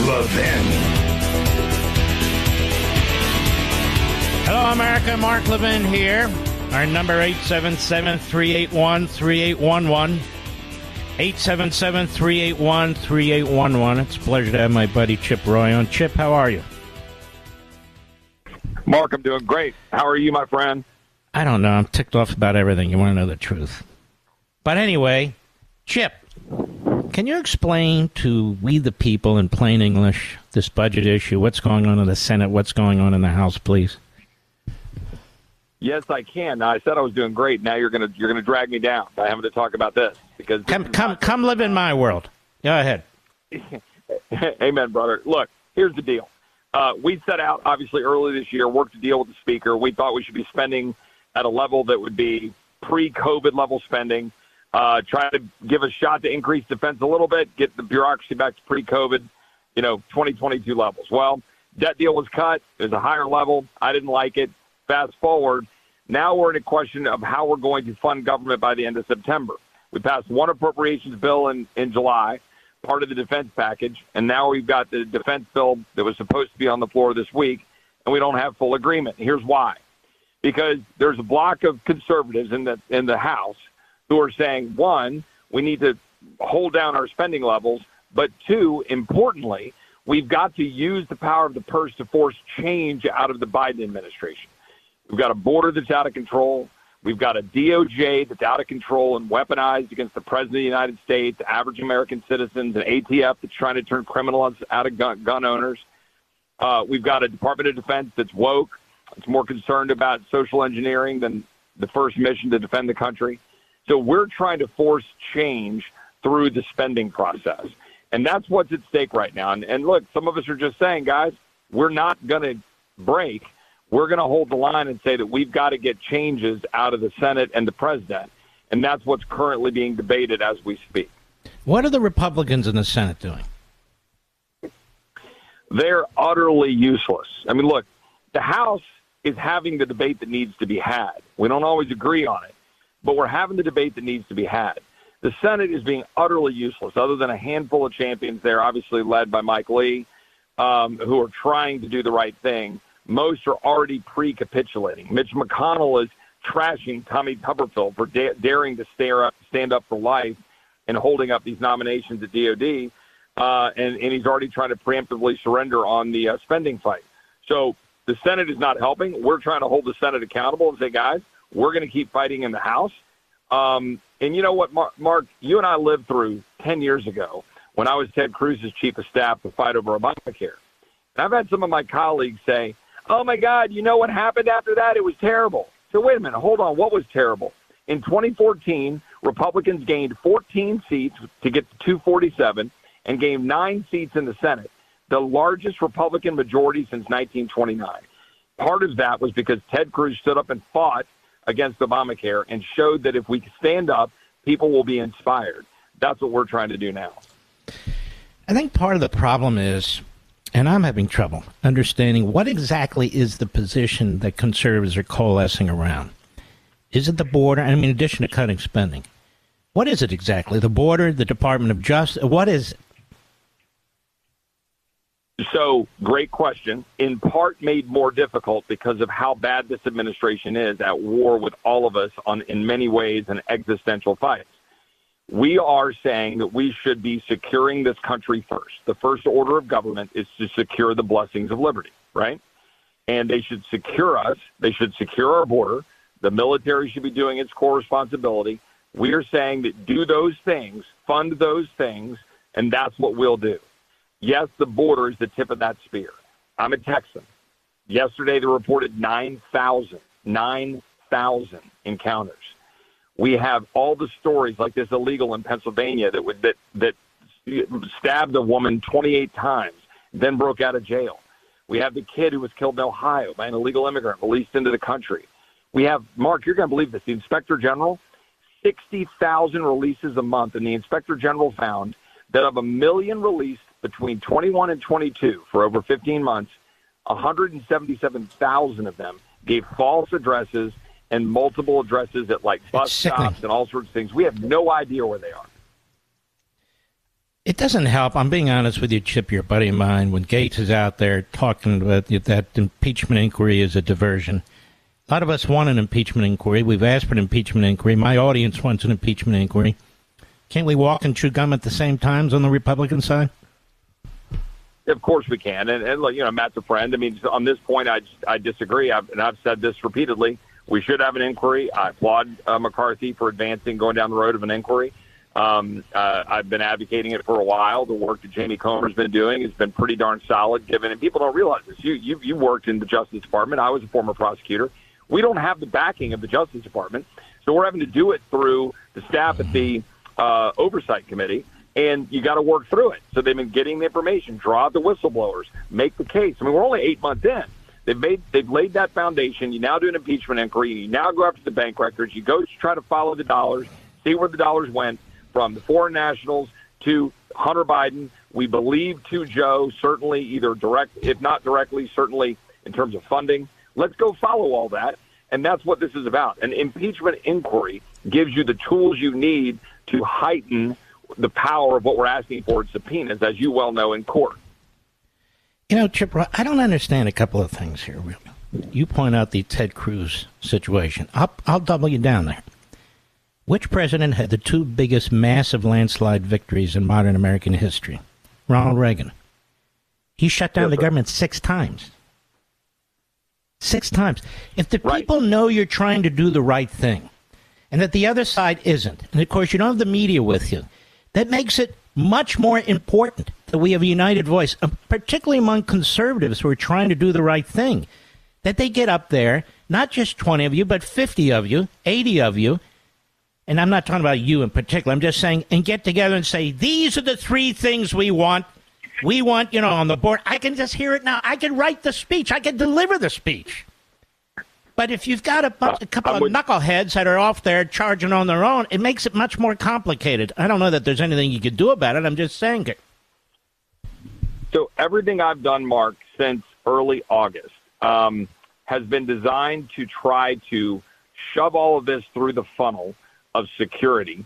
Levin. Hello, America. Mark Levin here. Our number, 877-381-3811. 877-381-3811. It's a pleasure to have my buddy Chip Roy on. Chip, how are you? Mark, I'm doing great. How are you, my friend? I don't know. I'm ticked off about everything. You want to know the truth. But anyway, Chip, can you explain to we the people in plain English this budget issue? What's going on in the Senate? What's going on in the House, please? Yes, I can. Now, I said I was doing great. Now you're gonna drag me down by having to talk about this because come live in my world. Go ahead. Amen, brother. Look, here's the deal. We set out obviously early this year, worked to deal with the speaker. We thought we should be spending at a level that would be pre-COVID level spending. Try to give a shot to increase defense a little bit, get the bureaucracy back to pre-COVID, 2022 levels. Well, debt deal was cut. It was a higher level. I didn't like it. Fast forward, now we're in a question of how we're going to fund government by the end of September. We passed one appropriations bill in July, part of the defense package, and now we've got the defense bill that was supposed to be on the floor this week, and we don't have full agreement. Here's why. Because there's a block of conservatives in the House who are saying, one, we need to hold down our spending levels, but two, importantly, we've got to use the power of the purse to force change out of the Biden administration. We've got a border that's out of control. We've got a DOJ that's out of control and weaponized against the President of the United States, average American citizens, an ATF that's trying to turn criminals out of gun owners. We've got a Department of Defense that's woke. It's more concerned about social engineering than the first mission to defend the country. So we're trying to force change through the spending process. And that's what's at stake right now. And look, some of us are just saying, guys, we're not going to break. We're going to hold the line and say that we've got to get changes out of the Senate and the president. And that's what's currently being debated as we speak. What are the Republicans in the Senate doing? They're utterly useless. I mean, look, the House is having the debate that needs to be had. We don't always agree on it, but we're having the debate that needs to be had. The Senate is being utterly useless, other than a handful of champions there, obviously led by Mike Lee, who are trying to do the right thing. Most are already pre-capitulating. Mitch McConnell is trashing Tommy Tuberville for daring to stand up for life and holding up these nominations at DOD, and he's already trying to preemptively surrender on the spending fight. So the Senate is not helping. We're trying to hold the Senate accountable and say, guys, we're going to keep fighting in the House. And you know what, Mark, you and I lived through 10 years ago when I was Ted Cruz's chief of staff to fight over Obamacare. And I've had some of my colleagues say, oh, my God, you know what happened after that? It was terrible. So wait a minute. Hold on. What was terrible? In 2014, Republicans gained 14 seats to get to 247 and gained 9 seats in the Senate, the largest Republican majority since 1929. Part of that was because Ted Cruz stood up and fought against Obamacare and showed that if we stand up, people will be inspired. That's what we're trying to do now. I think part of the problem is, and I'm having trouble understanding, what exactly is the position that conservatives are coalescing around? Is it the border? I mean, in addition to cutting spending, what is it exactly? The border, the Department of Justice? What is it? So, great question. In part made more difficult because of how bad this administration is at war with all of us on, in many ways, an existential fight. We are saying that we should be securing this country first. The first order of government is to secure the blessings of liberty, right? And they should secure us. They should secure our border. The military should be doing its core responsibility. We are saying that do those things, fund those things, and that's what we'll do. Yes, the border is the tip of that spear. I'm a Texan. Yesterday, they reported 9,000 encounters. We have all the stories like this illegal in Pennsylvania that stabbed a woman 28 times, then broke out of jail. We have the kid who was killed in Ohio by an illegal immigrant released into the country. We have, Mark, you're going to believe this, the Inspector General, 60,000 releases a month, and the Inspector General found that of 1 million released between 21 and 22 for over 15 months, 177,000 of them gave false addresses and multiple addresses at like bus stops and all sorts of things. We have no idea where they are. It doesn't help. I'm being honest with you, Chip, your buddy of mine, when Gates is out there talking about that impeachment inquiry is a diversion. A lot of us want an impeachment inquiry. We've asked for an impeachment inquiry. My audience wants an impeachment inquiry. Can't we walk and chew gum at the same times on the Republican side? Of course we can. And look, you know, Matt's a friend. I mean, on this point, I disagree. I've said this repeatedly. We should have an inquiry. I applaud McCarthy for advancing, going down the road of an inquiry. I've been advocating it for a while. The work that Jamie Comer's been doing has been pretty darn solid, given, and people don't realize this. You worked in the Justice Department. I was a former prosecutor. We don't have the backing of the Justice Department, so we're having to do it through the staff at the Oversight Committee. And you got to work through it. So they've been getting the information, draw out the whistleblowers, make the case. I mean, we're only 8 months in. They've laid that foundation. You now do an impeachment inquiry. You now go after the bank records. You go to try to follow the dollars, see where the dollars went from the foreign nationals to Hunter Biden. We believe to Joe, certainly either direct, if not directly, certainly in terms of funding. Let's go follow all that. And that's what this is about. An impeachment inquiry gives you the tools you need to heighten the power of what we're asking for in subpoenas, as you well know, in court. You know, Chip, I don't understand a couple of things here, really. You point out the Ted Cruz situation. I'll double you down there. Which president had the two biggest massive landslide victories in modern American history? Ronald Reagan. He shut down the government 6 times. 6 times. If the people know you're trying to do the right thing and that the other side isn't, and of course you don't have the media with you, that makes it much more important that we have a united voice, particularly among conservatives who are trying to do the right thing, that they get up there, not just 20 of you, but 50 of you, 80 of you, and I'm not talking about you in particular, I'm just saying, and get together and say, these are the 3 things we want. We want, on the board. I can just hear it now. I can write the speech. I can deliver the speech. But if you've got a couple of knuckleheads that are off there charging on their own, it makes it much more complicated. I don't know that there's anything you could do about it. I'm just saying it. So everything I've done, Mark, since early August has been designed to try to shove all of this through the funnel of security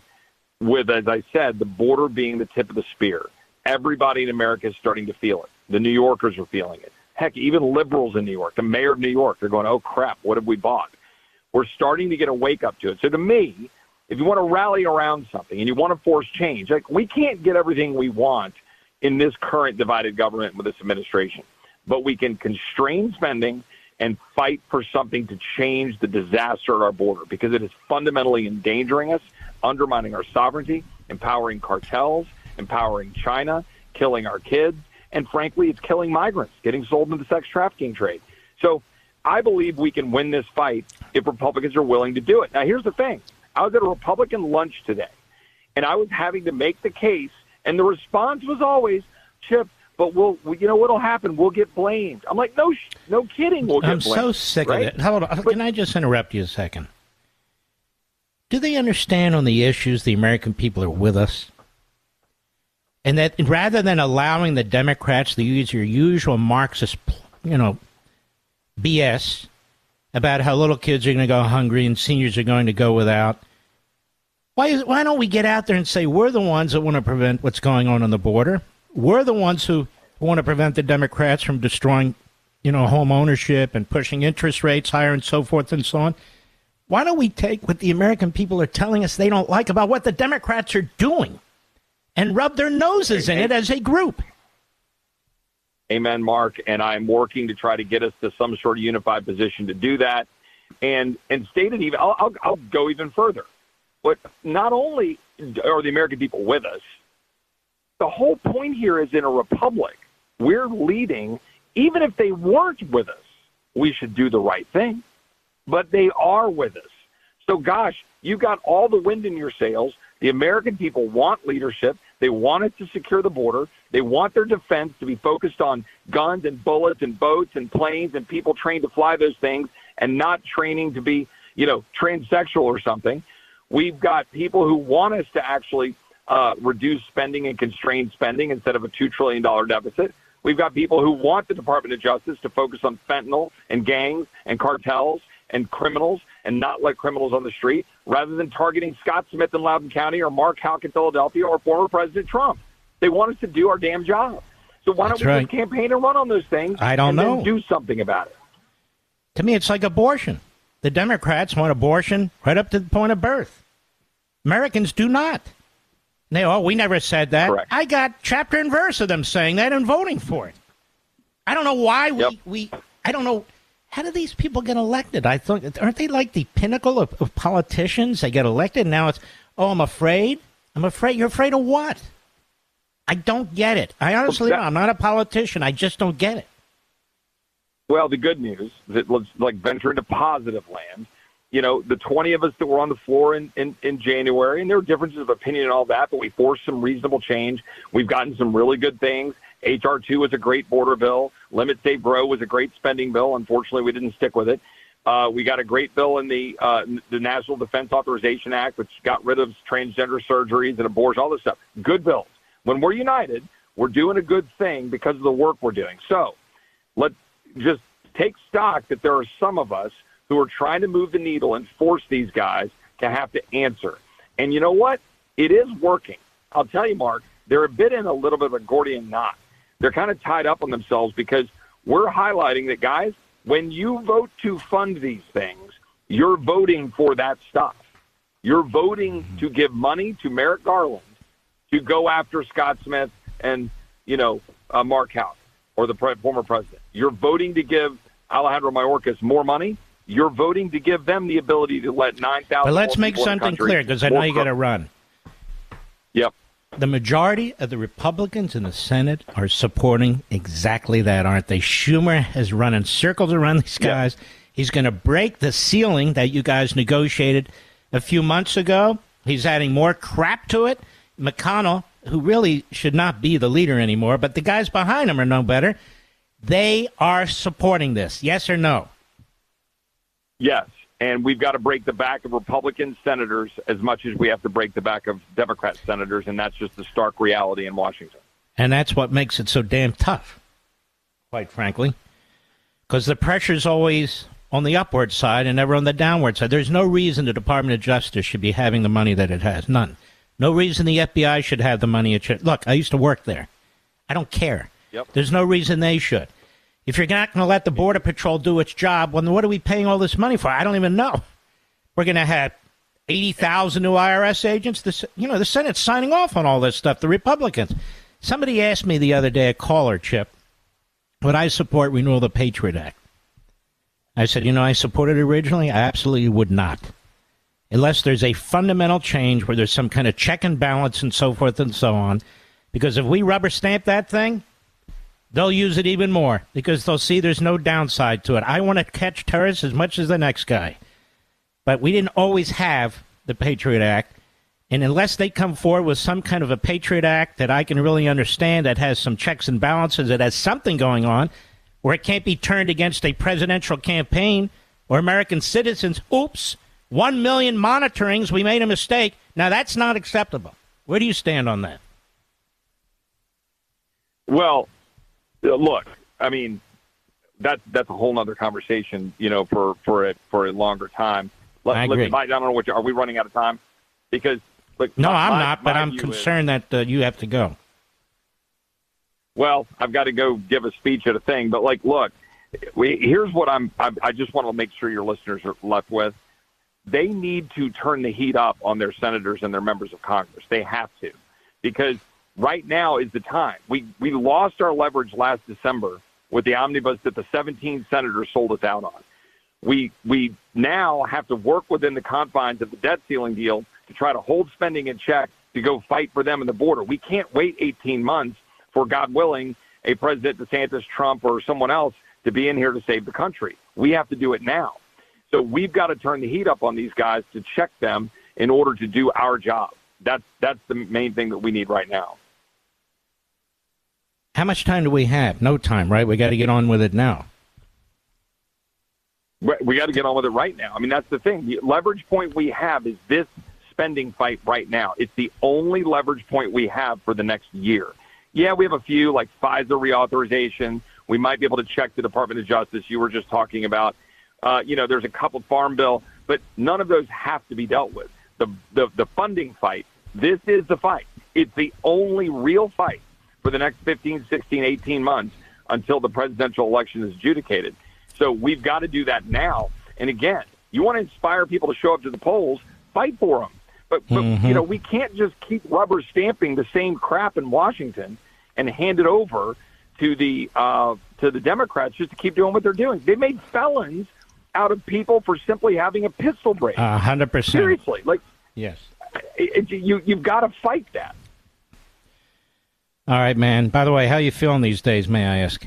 with, as I said, the border being the tip of the spear. Everybody in America is starting to feel it. The New Yorkers are feeling it. Heck, even liberals in New York, the mayor of New York, they're going, oh, crap, what have we bought? We're starting to get a wake-up to it. So to me, if you want to rally around something and you want to force change, like we can't get everything we want in this current divided government with this administration, but we can constrain spending and fight for something to change the disaster at our border because it is fundamentally endangering us, undermining our sovereignty, empowering cartels, empowering China, killing our kids, and frankly, it's killing migrants, getting sold into the sex trafficking trade. So I believe we can win this fight if Republicans are willing to do it. Now, here's the thing. I was at a Republican lunch today, and I was having to make the case, and the response was always, Chip, but what'll happen? We'll get blamed. I'm like, no kidding, we'll get blamed. I'm so sick of it. Hold on. Can I just interrupt you a second? Do they understand on the issues the American people are with us? And that rather than allowing the Democrats to use your usual Marxist, BS about how little kids are going to go hungry and seniors are going to go without, why don't we get out there and say we're the ones that want to prevent what's going on the border? We're the ones who want to prevent the Democrats from destroying, home ownership and pushing interest rates higher and so forth and so on. Why don't we take what the American people are telling us they don't like about what the Democrats are doing and rub their noses in it as a group? Amen, Mark. And I'm working to try to get us to some sort of unified position to do that. And stated even, I'll go even further. But not only are the American people with us, the whole point here is in a republic, we're leading. Even if they weren't with us, we should do the right thing. But they are with us. So, gosh, you got all the wind in your sails. The American people want leadership. They want it to secure the border. They want their defense to be focused on guns and bullets and boats and planes and people trained to fly those things and not training to be, transsexual or something. We've got people who want us to actually reduce spending and constrain spending instead of a $2 trillion deficit. We've got people who want the Department of Justice to focus on fentanyl and gangs and cartels and criminals and not let criminals on the street rather than targeting Scott Smith in Loudoun County or Mark Houck in Philadelphia or former President Trump. They want us to do our damn job. So why don't we just campaign and run on those things and then do something about it? To me, it's like abortion. The Democrats want abortion right up to the point of birth. Americans do not. We never said that. Correct. I got chapter and verse of them saying that and voting for it. I don't know why I don't know. How do these people get elected? I thought, aren't they like the pinnacle of politicians? They get elected, and now it's, I'm afraid. I'm afraid. You're afraid of what? I don't get it. I honestly don't. I'm not a politician. I just don't get it. Well, the good news, that let's venture into positive land. The 20 of us that were on the floor in January, and there were differences of opinion and all that, but we forced some reasonable change. We've gotten some really good things. H.R. 2 was a great border bill. Limit State Grow was a great spending bill. Unfortunately, we didn't stick with it. We got a great bill in the National Defense Authorization Act, which got rid of transgender surgeries and abortion, all this stuff. Good bills. When we're united, we're doing a good thing because of the work we're doing. So let's just take stock that there are some of us who are trying to move the needle and force these guys to have to answer. And you know what? It is working. I'll tell you, Mark, they're a bit in a little bit of a Gordian knot. They're kind of tied up on themselves because we're highlighting that, guys, when you vote to fund these things, you're voting for that stuff. You're voting to give money to Merrick Garland to go after Scott Smith and, Mark House or the former president. You're voting to give Alejandro Mayorkas more money. You're voting to give them the ability to let 9,000. But let's make something clear, because I know you got to run. Yep. The majority of the Republicans in the Senate are supporting exactly that, aren't they? Schumer has run in circles around these guys. Yep. He's going to break the ceiling that you guys negotiated a few months ago. He's adding more crap to it. McConnell, who really should not be the leader anymore, but the guys behind him are no better. They are supporting this. Yes or no? Yes. And we've got to break the back of Republican senators as much as we have to break the back of Democrat senators, and that's just the stark reality in Washington. And that's what makes it so damn tough, quite frankly, because the pressure's always on the upward side and never on the downward side. There's no reason the Department of Justice should be having the money that it has. None. No reason the FBI should have the money it should. Look, I used to work there. I don't care. Yep. There's no reason they should. If you're not going to let the Border Patrol do its job, well, then what are we paying all this money for? I don't even know. We're going to have 80,000 new IRS agents. The Senate's signing off on all this stuff, the Republicans. Somebody asked me the other day, a caller, Chip, would I support renewal of the Patriot Act? I said, I supported it originally. I absolutely would not. Unless there's a fundamental change where there's some kind of check and balance and so forth and so on. Because if we rubber stamp that thing, they'll use it even more because they'll see there's no downside to it. I want to catch terrorists as much as the next guy. But we didn't always have the Patriot Act. And unless they come forward with some kind of a Patriot Act that I can really understand, that has some checks and balances, that has something going on, where it can't be turned against a presidential campaign or American citizens, oops, 1 million monitorings, we made a mistake. Now, that's not acceptable. Where do you stand on that? Well, look, I mean, that's a whole other conversation, for a longer time. I agree. I don't know are we running out of time? Because look, no, I'm not, but I'm concerned that you have to go. Well, I've got to go give a speech at a thing, but look, here's what I just want to make sure your listeners are left with. They need to turn the heat up on their senators and their members of Congress. They have to, because right now is the time. We lost our leverage last December with the omnibus that the 17 senators sold us out on. We now have to work within the confines of the debt ceiling deal to try to hold spending in check to go fight for them in the border. We can't wait 18 months for, God willing, a President DeSantis, Trump, or someone else to be in here to save the country. We have to do it now. So we've got to turn the heat up on these guys to check them in order to do our job. That's the main thing that we need right now. How much time do we have? No time, right? We got to get on with it now. We got to get on with it right now. I mean, that's the thing. The leverage point we have is this spending fight right now. It's the only leverage point we have for the next year. Yeah, we have a few, like FISA reauthorization. We might be able to check the Department of Justice you were just talking about. There's a couple farm bill, but none of those have to be dealt with. The funding fight, this is the fight. It's the only real fight for the next 15, 16, 18 months until the presidential election is adjudicated. So we've got to do that now. And again, you want to inspire people to show up to the polls, fight for them. But we can't just keep rubber stamping the same crap in Washington and hand it over to the Democrats just to keep doing what they're doing. They made felons out of people for simply having a pistol break. 100%. Seriously, yes, you've got to fight that. All right, man. By the way, how you feeling these days, may I ask?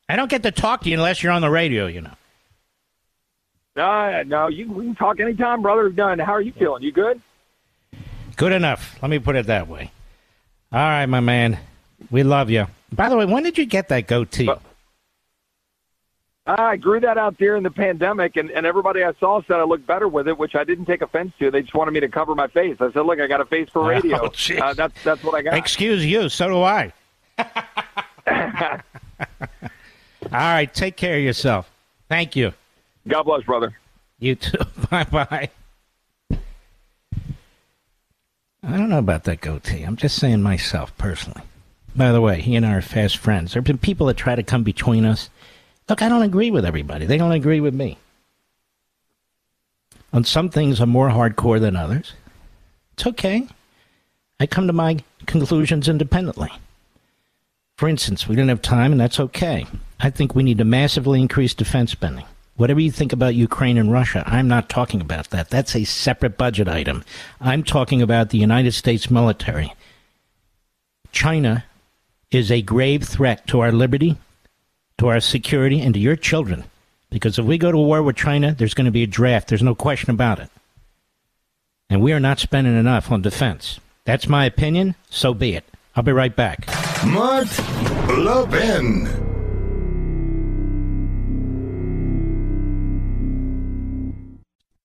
I don't get to talk to you unless you're on the radio, No, we can talk anytime, brother. Done. How are you feeling? You good? Good enough. Let me put it that way. All right, my man. We love you. By the way, when did you get that goatee? I grew that out during the pandemic, and everybody I saw said I looked better with it, which I didn't take offense to. They just wanted me to cover my face. I said, look, I got a face for radio. Oh, that's what I got. Excuse you. So do I. All right. Take care of yourself. Thank you. God bless, brother. You too. Bye-bye. I don't know about that goatee. I'm just saying myself, personally. By the way, he and I are fast friends. There have been people that try to come between us. Look, I don't agree with everybody. They don't agree with me. on some things are more hardcore than others. It's okay. I come to my conclusions independently. For instance, we didn't have time, and that's okay. I think we need to massively increase defense spending. Whatever you think about Ukraine and Russia, I'm not talking about that. That's a separate budget item. I'm talking about the United States military. China is a grave threat to our liberty, to our security, and to your children. Because if we go to war with China, there's going to be a draft. There's no question about it. And we are not spending enough on defense. That's my opinion. So be it. I'll be right back. Mark Levin.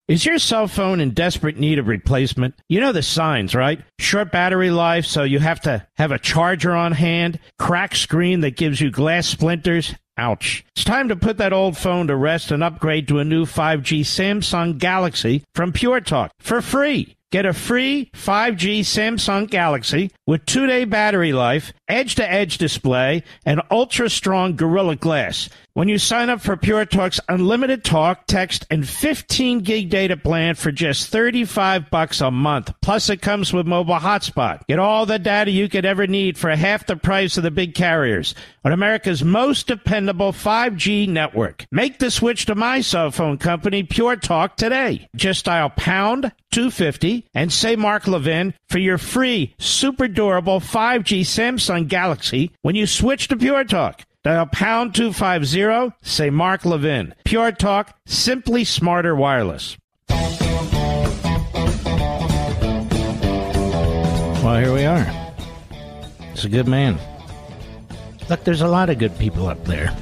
Is your cell phone in desperate need of replacement? You know the signs, right? Short battery life, so you have to have a charger on hand. Cracked screen that gives you glass splinters. Ouch. It's time to put that old phone to rest and upgrade to a new 5G Samsung Galaxy from Pure Talk for free. Get a free 5G Samsung Galaxy with 2-day battery life, edge-to-edge display, and ultra-strong Gorilla Glass when you sign up for Pure Talk's unlimited talk, text, and 15-gig data plan for just $35 a month. Plus, it comes with mobile hotspot. Get all the data you could ever need for half the price of the big carriers on America's most dependable 5G network. Make the switch to my cell phone company, Pure Talk, today. Just dial pound 250 and say Mark Levin for your free, super durable 5G Samsung Galaxy when you switch to Pure Talk. Dial pound 250, say Mark Levin. Pure Talk, simply smarter wireless. Well, here we are. It's a good man. Look, there's a lot of good people up there.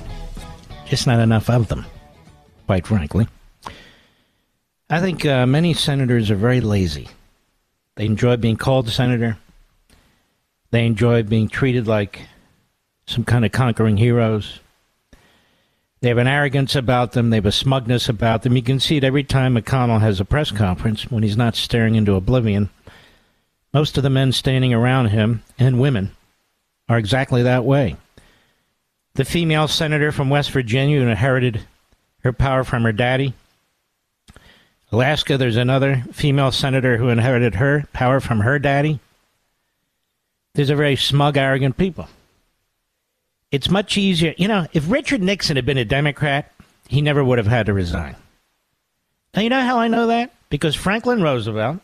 Just not enough of them, quite frankly. I think many senators are very lazy. They enjoy being called a senator. They enjoy being treated like some kind of conquering heroes. They have an arrogance about them. They have a smugness about them. You can see it every time McConnell has a press conference when he's not staring into oblivion. Most of the men standing around him, and women, are exactly that way. The female senator from West Virginia who inherited her power from her daddy. Alaska, there's another female senator who inherited her power from her daddy. These are very smug, arrogant people. It's much easier. You know, if Richard Nixon had been a Democrat, he never would have had to resign. Now, you know how I know that? Because Franklin Roosevelt,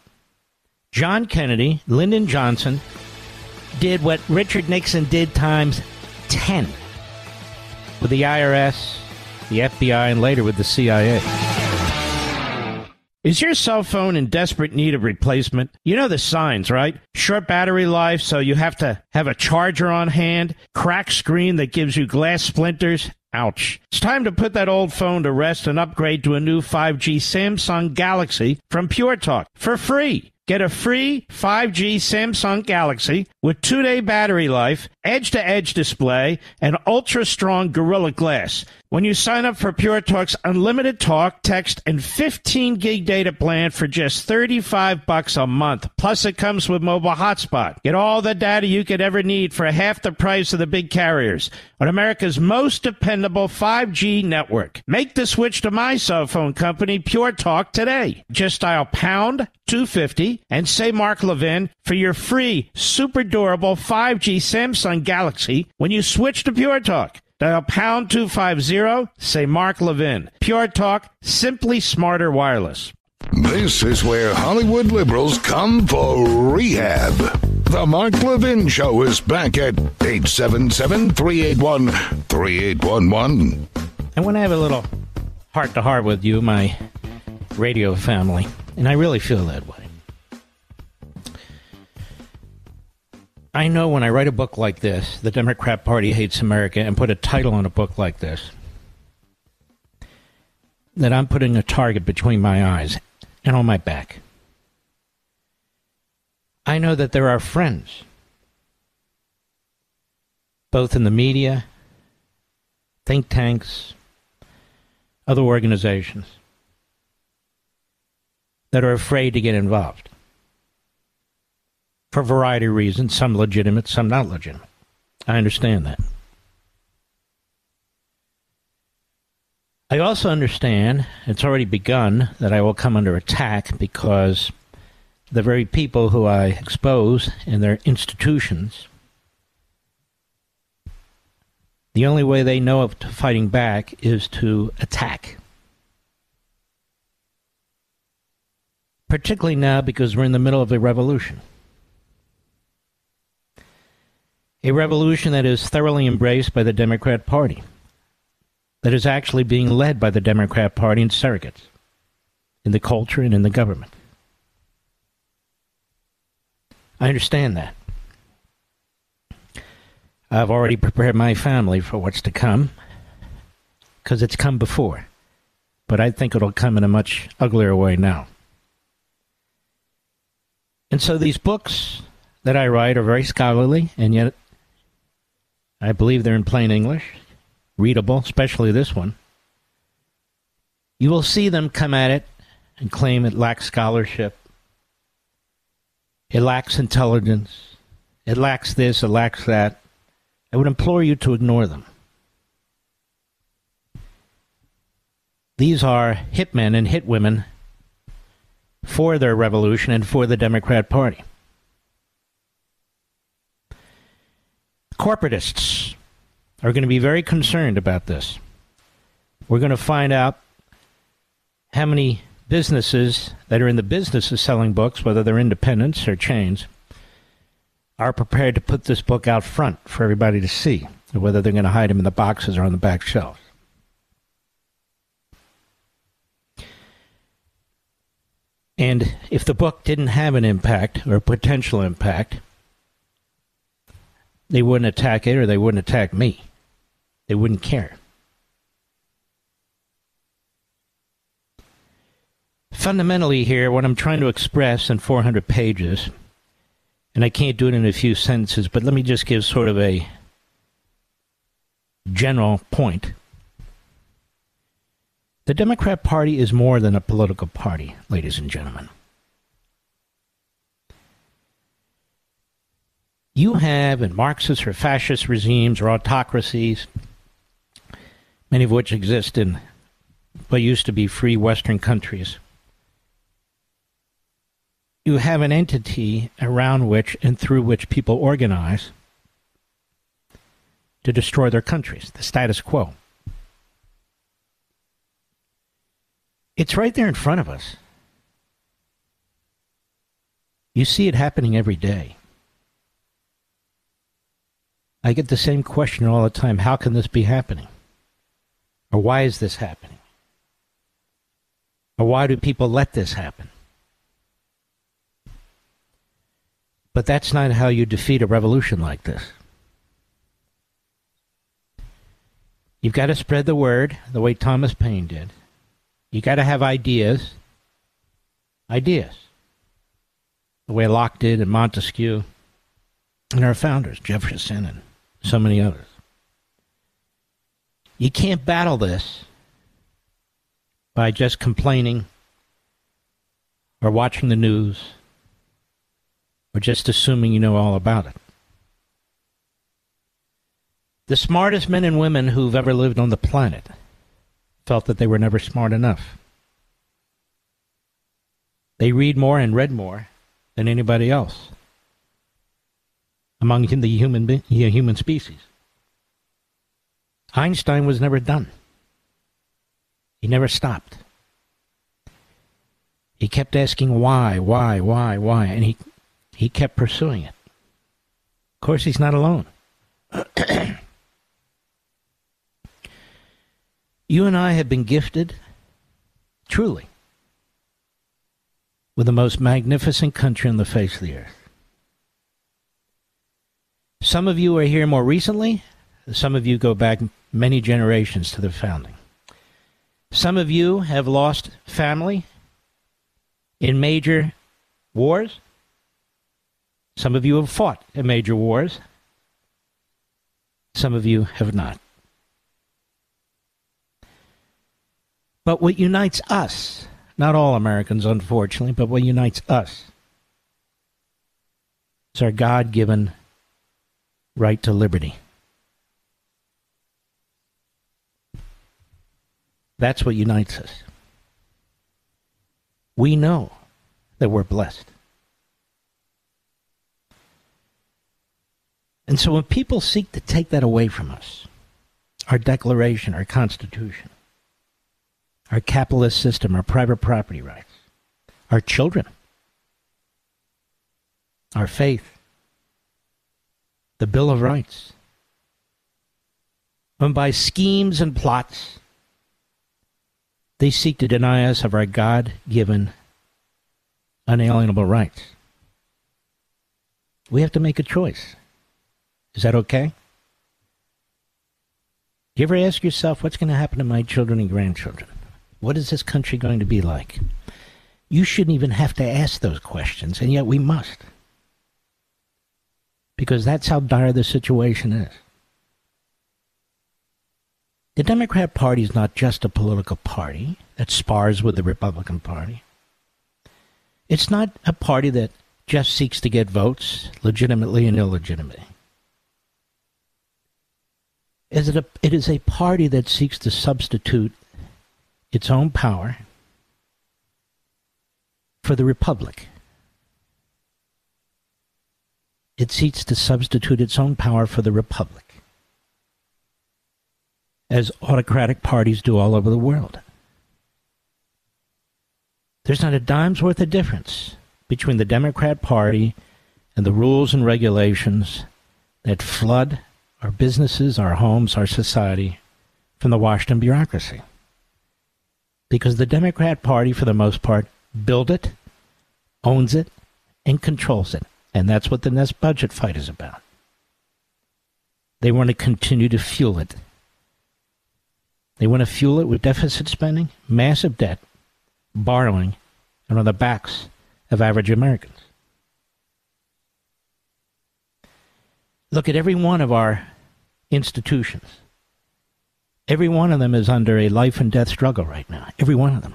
John Kennedy, Lyndon Johnson did what Richard Nixon did times 10 with the IRS, the FBI, and later with the CIA. Is your cell phone in desperate need of replacement? You know the signs, right? Short battery life, so you have to have a charger on hand. Cracked screen that gives you glass splinters. Ouch. It's time to put that old phone to rest and upgrade to a new 5G Samsung Galaxy from Pure Talk for free. Get a free 5G Samsung Galaxy with 2-day battery life, edge-to-edge display, and ultra-strong Gorilla Glass when you sign up for Pure Talk's unlimited talk, text, and 15-gig data plan for just $35 a month. Plus, it comes with mobile hotspot. Get all the data you could ever need for half the price of the big carriers on America's most dependable 5G network. Make the switch to my cell phone company, Pure Talk, today. Just dial pound 250 and say Mark Levin for your free, super durable 5G Samsung Galaxy when you switch to Pure Talk. Dial pound 250, say Mark Levin. Pure Talk, simply smarter wireless. This is where Hollywood liberals come for rehab. The Mark Levin Show is back at 877-381-3811. I want to have a little heart-to-heart with you, my radio family, and I really feel that way. I know when I write a book like this, The Democrat Party Hates America, and put a title on a book like this, that I'm putting a target between my eyes and on my back. I know that there are friends, both in the media, think tanks, other organizations, that are afraid to get involved. For a variety of reasons, some legitimate, some not legitimate. I understand that. I also understand, it's already begun, that I will come under attack because the very people who I expose in their institutions, the only way they know of fighting back is to attack. Particularly now because we're in the middle of a revolution. A revolution that is thoroughly embraced by the Democrat Party. That is actually being led by the Democrat Party and surrogates. In the culture and in the government. I understand that. I've already prepared my family for what's to come. Because it's come before. But I think it'll come in a much uglier way now. And so these books that I write are very scholarly, and yet I believe they're in plain English, readable, especially this one. You will see them come at it and claim it lacks scholarship, it lacks intelligence, it lacks this, it lacks that. I would implore you to ignore them. These are hitmen and hitwomen for their revolution and for the Democrat Party. Corporatists are going to be very concerned about this. We're going to find out how many businesses that are in the business of selling books, whether they're independents or chains, are prepared to put this book out front for everybody to see, or whether they're going to hide them in the boxes or on the back shelves. And if the book didn't have an impact or a potential impact, they wouldn't attack it or they wouldn't attack me. They wouldn't care. Fundamentally here, what I'm trying to express in 400 pages, and I can't do it in a few sentences, but let me just give sort of a general point. The Democrat Party is more than a political party, ladies and gentlemen. You have in Marxist or fascist regimes or autocracies, many of which exist in what used to be free Western countries, you have an entity around which and through which people organize to destroy their countries, the status quo. It's right there in front of us. You see it happening every day. I get the same question all the time. How can this be happening? Or why is this happening? Or why do people let this happen? But that's not how you defeat a revolution like this. You've got to spread the word the way Thomas Paine did. You got to have ideas. Ideas. The way Locke did and Montesquieu and our founders, Jefferson and so many others. You can't battle this by just complaining or watching the news or just assuming you know all about it. The smartest men and women who've ever lived on the planet felt that they were never smart enough. They read more and read more than anybody else among the human species. Einstein was never done. He never stopped. He kept asking why, and he kept pursuing it. Of course, he's not alone. You and I have been gifted, truly, with the most magnificent country on the face of the earth. Some of you are here more recently. Some of you go back many generations to the founding. Some of you have lost family in major wars. Some of you have fought in major wars. Some of you have not. But what unites us, not all Americans, unfortunately, but what unites us is our God-given right to liberty. That's what unites us. We know that we're blessed. And so when people seek to take that away from us, our Declaration, our Constitution, our capitalist system, our private property rights, our children, our faith, the Bill of Rights, and by schemes and plots, they seek to deny us of our God-given unalienable rights. We have to make a choice. Is that okay? Do you ever ask yourself, what's going to happen to my children and grandchildren? What is this country going to be like? You shouldn't even have to ask those questions, and yet we must. Because that's how dire the situation is. The Democrat Party is not just a political party that spars with the Republican Party. It's not a party that just seeks to get votes, legitimately and illegitimately. It is a party that seeks to substitute its own power for the Republic. It seeks to substitute its own power for the Republic, as autocratic parties do all over the world. There's not a dime's worth of difference between the Democrat Party and the rules and regulations that flood our businesses, our homes, our society from the Washington bureaucracy. Because the Democrat Party, for the most part, built it, owns it, and controls it. And that's what the next budget fight is about. They want to continue to fuel it. They want to fuel it with deficit spending, massive debt, borrowing, and on the backs of average Americans. Look at every one of our institutions. Every one of them is under a life and death struggle right now. Every one of them.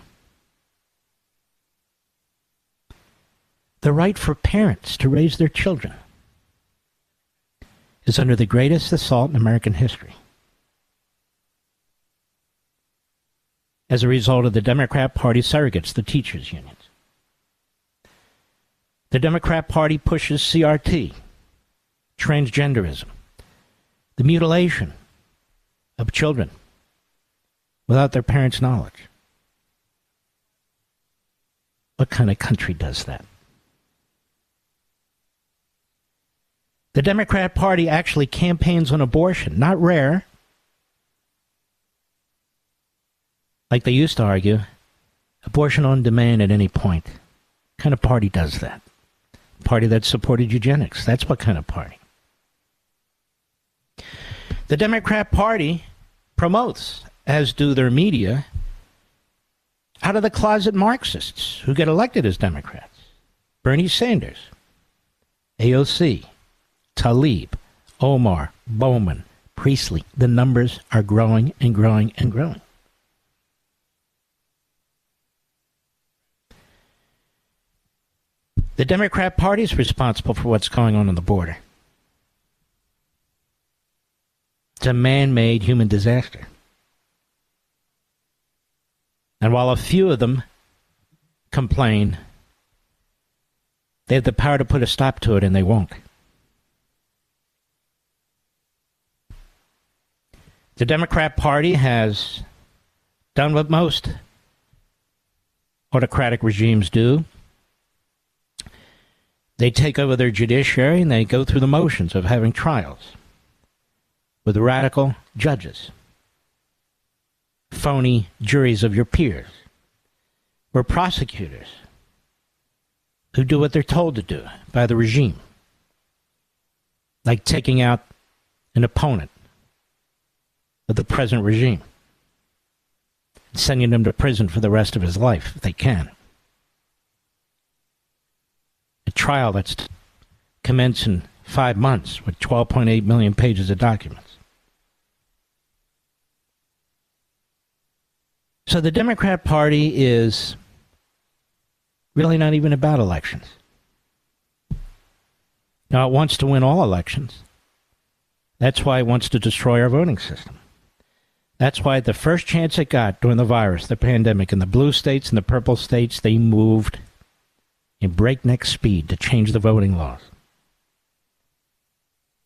The right for parents to raise their children is under the greatest assault in American history. As a result of the Democrat Party surrogates, the teachers' unions. The Democrat Party pushes CRT, transgenderism, the mutilation of children without their parents' knowledge. What kind of country does that? The Democrat Party actually campaigns on abortion, not rare, like they used to argue, abortion on demand at any point. What kind of party does that? Party that supported eugenics. That's what kind of party. The Democrat Party promotes, as do their media, out-of-the-closet Marxists who get elected as Democrats. Bernie Sanders, AOC, Tlaib, Omar, Bowman, Priestley. The numbers are growing and growing and growing. The Democrat Party is responsible for what's going on the border. It's a man-made human disaster. And while a few of them complain, they have the power to put a stop to it, and they won't. The Democrat Party has done what most autocratic regimes do. They take over their judiciary and they go through the motions of having trials with radical judges, phony juries of your peers, or prosecutors who do what they're told to do by the regime, like taking out an opponent of the present regime, sending them to prison for the rest of his life if they can. A trial that's commenced in 5 months with 12.8 million pages of documents. So the Democrat Party is really not even about elections. Now, it wants to win all elections. That's why it wants to destroy our voting system. That's why the first chance it got during the virus, the pandemic, in the blue states and the purple states, they moved in breakneck speed to change the voting laws.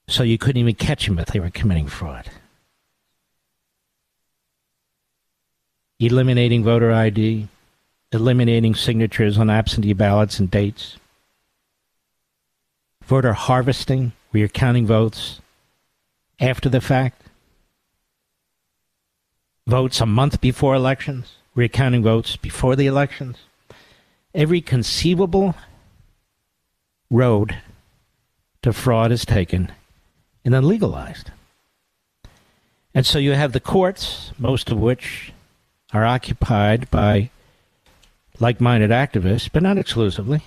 So you couldn't even catch them if they were committing fraud. Eliminating voter ID, eliminating signatures on absentee ballots and dates, voter harvesting, where you're counting votes after the fact, votes a month before elections, where you're counting votes before the elections. Every conceivable road to fraud is taken and then legalized. And so you have the courts, most of which are occupied by like-minded activists, but not exclusively,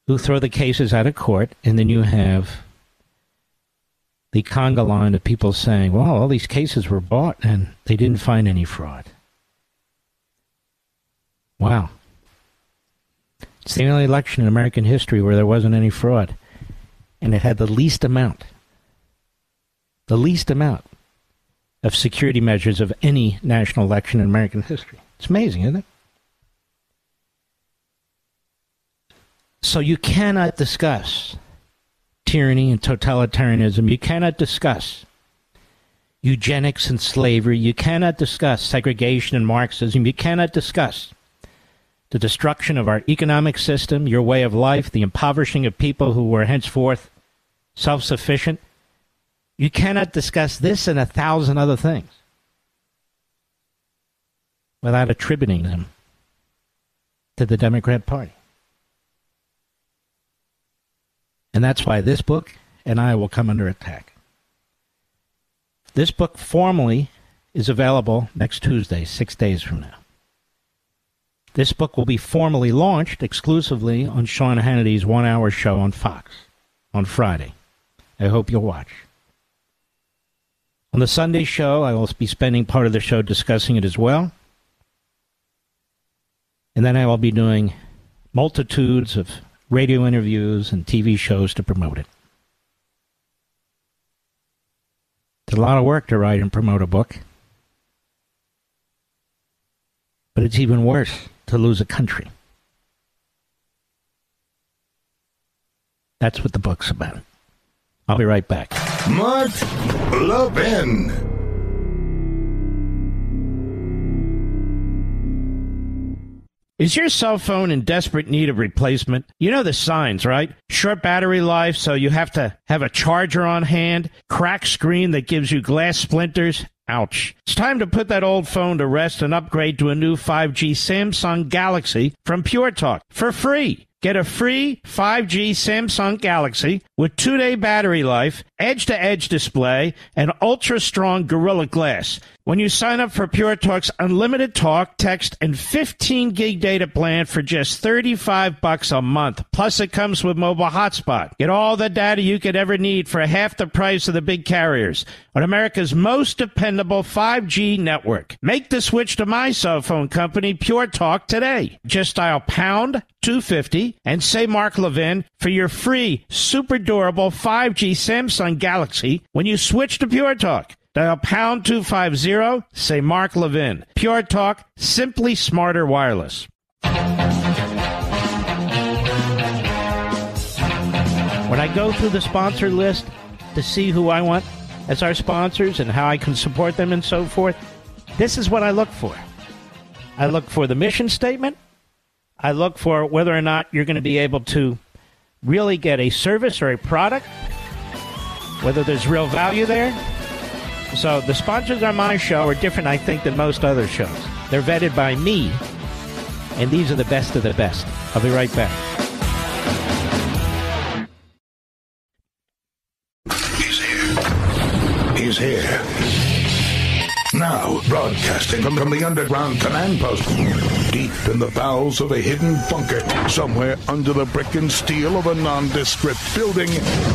who throw the cases out of court, and then you have the conga line of people saying, well, all these cases were bought and they didn't find any fraud. Wow. It's the only election in American history where there wasn't any fraud. And it had the least amount of security measures of any national election in American history. It's amazing, isn't it? So you cannot discuss tyranny and totalitarianism. You cannot discuss eugenics and slavery. You cannot discuss segregation and Marxism. You cannot discuss the destruction of our economic system, your way of life, the impoverishing of people who were henceforth self-sufficient. You cannot discuss this and 1,000 other things without attributing them to the Democrat Party. And that's why this book and I will come under attack. This book formally is available next Tuesday, 6 days from now. This book will be formally launched exclusively on Sean Hannity's one-hour show on Fox on Friday. I hope you'll watch. On the Sunday show, I will be spending part of the show discussing it as well. And then I will be doing multitudes of radio interviews and TV shows to promote it. It's a lot of work to write and promote a book. But it's even worse to lose a country. That's what the book's about. I'll be right back. Mark Levin. Is your cell phone in desperate need of replacement? You know the signs, right? Short battery life, so you have to have a charger on hand. Cracked screen that gives you glass splinters. Ouch. It's time to put that old phone to rest and upgrade to a new 5G Samsung Galaxy from Pure Talk for free. Get a free 5G Samsung Galaxy with 2-day battery life, edge-to-edge display, and ultra-strong Gorilla Glass when you sign up for Pure Talk's unlimited talk, text, and 15-gig data plan for just $35 a month. Plus, it comes with mobile hotspot. Get all the data you could ever need for half the price of the big carriers on America's most dependable 5G network. Make the switch to my cell phone company, Pure Talk, today. Just dial pound 250 and say Mark Levin for your free, super durable 5G Samsung Galaxy when you switch to Pure Talk. Dial pound 250, say Mark Levin. Pure Talk, simply smarter wireless. When I go through the sponsor list to see who I want as our sponsors and how I can support them and so forth, this is what I look for. I look for the mission statement. I look for whether or not you're going to be able to really get a service or a product, whether there's real value there. So the sponsors on my show are different, I think, than most other shows. They're vetted by me, and these are the best of the best. I'll be right back. He's here. Now, broadcasting from the underground command post, deep in the bowels of a hidden bunker, somewhere under the brick and steel of a nondescript building,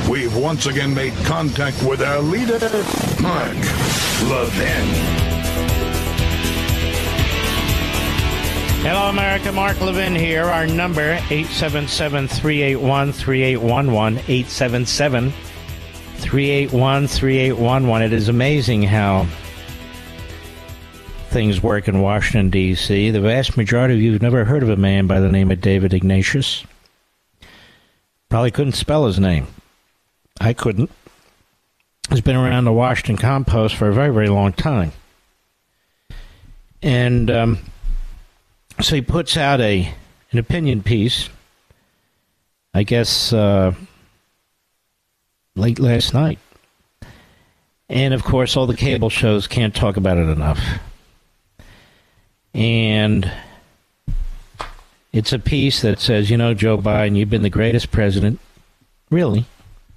we've once again made contact with our leader, Mark Levin. Hello, America. Mark Levin here. Our number, 877-381-3811, 877-381-3811. It is amazing how things work in Washington, D.C., the vast majority of you have never heard of a man by the name of David Ignatius. Probably couldn't spell his name. I couldn't. He's been around the Washington Compost for a very, very long time. And so he puts out an opinion piece, I guess, late last night. And, of course, all the cable shows can't talk about it enough. And it's a piece that says, you know, Joe Biden, you've been the greatest president, really,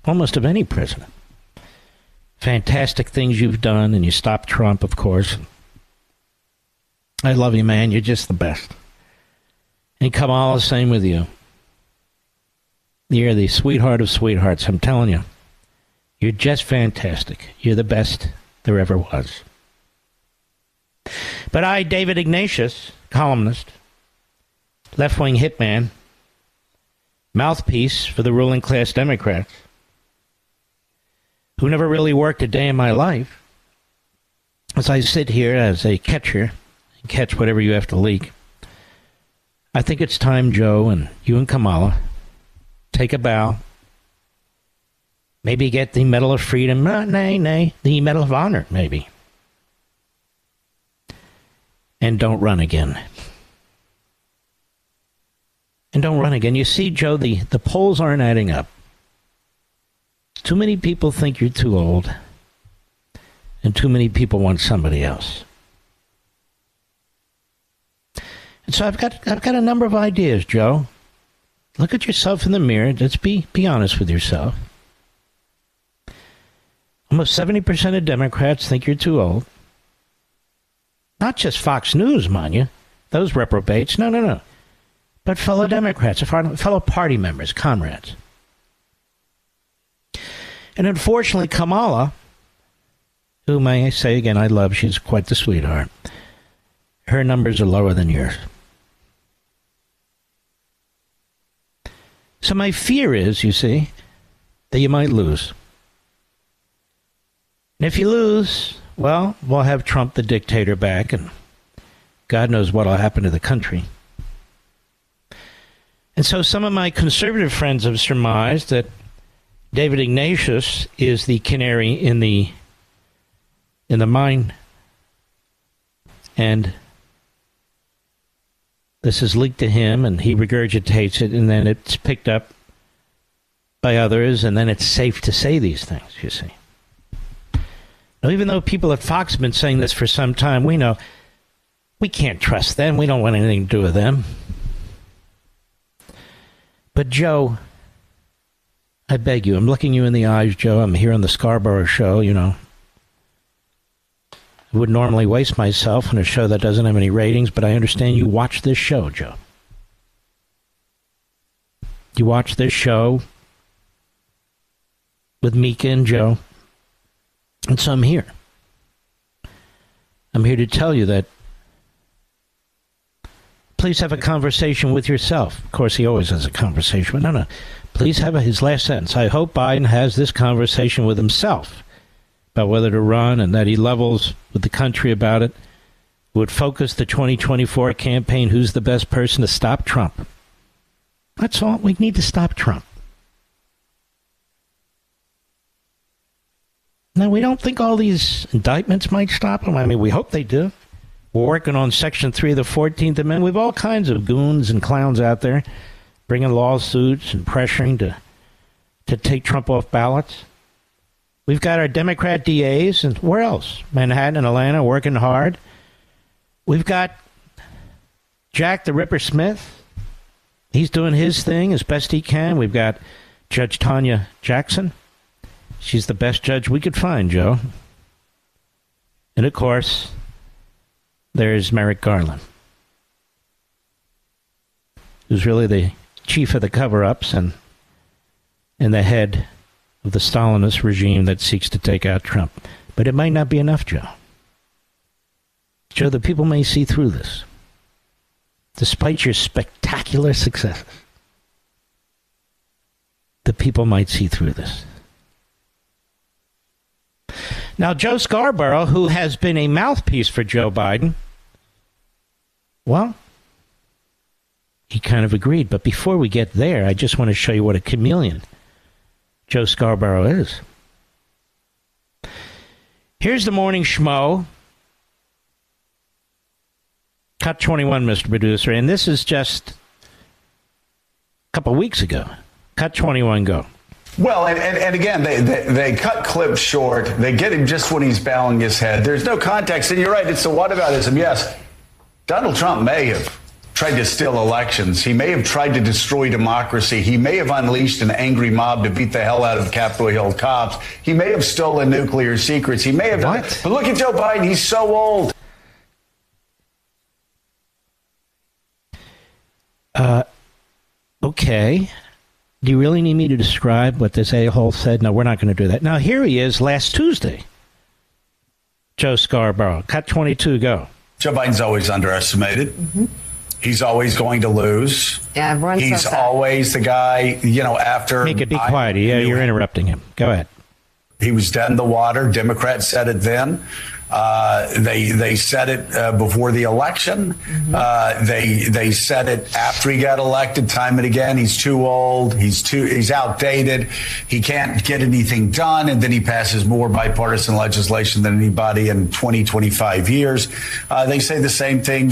almost of any president. Fantastic things you've done, and you stopped Trump, of course. I love you, man. You're just the best. And Kamala, same with you. You're the sweetheart of sweethearts, I'm telling you. You're just fantastic. You're the best there ever was. But I, David Ignatius, columnist, left-wing hitman, mouthpiece for the ruling class Democrats, who never really worked a day in my life, as I sit here as a catcher and catch whatever you have to leak, I think it's time, Joe, and you and Kamala, take a bow. Maybe get the Medal of Freedom. Nay, the Medal of Honor, maybe. And don't run again. And don't run again. You see, Joe, the polls aren't adding up. Too many people think you're too old. And too many people want somebody else. And so I've got a number of ideas, Joe. Look at yourself in the mirror. Let's be honest with yourself. Almost 70% of Democrats think you're too old. Not just Fox News, mind you. Those reprobates. No. But fellow Democrats, fellow party members, comrades. And unfortunately, Kamala, whom I say again I love, she's quite the sweetheart. Her numbers are lower than yours. So my fear is, you see, that you might lose. And if you lose, well, we'll have Trump the dictator back, and God knows what will happen to the country. And so some of my conservative friends have surmised that David Ignatius is the canary in the mine. And this is leaked to him, and he regurgitates it, and then it's picked up by others, and then it's safe to say these things, you see. Now, even though people at Fox have been saying this for some time, we know we can't trust them. We don't want anything to do with them. But, Joe, I beg you, I'm looking you in the eyes, Joe. I'm here on the Scarborough show, you know. I would normally waste myself on a show that doesn't have any ratings, but I understand you watch this show, Joe. You watch this show with Mika and Joe. And so I'm here. I'm here to tell you that please have a conversation with yourself. Of course, he always has a conversation, but no. Please have his last sentence. I hope Biden has this conversation with himself about whether to run, and that he levels with the country about it, would focus the 2024 campaign, who's the best person to stop Trump. That's all. We need to stop Trump. Now, we don't think all these indictments might stop him. I mean, we hope they do. We're working on Section 3 of the 14th Amendment. We have all kinds of goons and clowns out there bringing lawsuits and pressuring to take Trump off ballots. We've got our Democrat DAs, and where else? Manhattan and Atlanta working hard. We've got Jack the Ripper Smith. He's doing his thing as best he can. We've got Judge Tanya Jackson. She's the best judge we could find, Joe. And, of course, there's Merrick Garland, who's really the chief of the cover-ups and the head of the Stalinist regime that seeks to take out Trump. But it might not be enough, Joe. Joe, the people may see through this. Despite your spectacular successes, the people might see through this. Now, Joe Scarborough, who has been a mouthpiece for Joe Biden, Well, he kind of agreed. But before we get there, I just want to show you what a chameleon Joe Scarborough is. Here's the morning schmo. Cut 21, Mr. Producer. And this is just a couple weeks ago. Cut 21, go. Well, and again, they cut clips short. They get him just when he's bowing his head. There's no context. And you're right, it's the whataboutism. Yes, Donald Trump may have tried to steal elections. He may have tried to destroy democracy. He may have unleashed an angry mob to beat the hell out of Capitol Hill cops. He may have stolen nuclear secrets. He may have done it. But look at Joe Biden. He's so old. Okay. Do you really need me to describe what this a-hole said? No, we're not going to do that. Now, here he is last Tuesday. Joe Scarborough. Cut 22, go. Joe Biden's always underestimated. Mm-hmm. He's always going to lose. Yeah, everyone He's says that. Always the guy, after... Make it be quiet. Yeah, you're interrupting him. Go ahead. He was dead in the water. Democrats said it then. They said it before the election. Mm-hmm. They said it after he got elected time and again. He's too old. He's outdated. He can't get anything done. And then he passes more bipartisan legislation than anybody in 25 years. They say the same thing,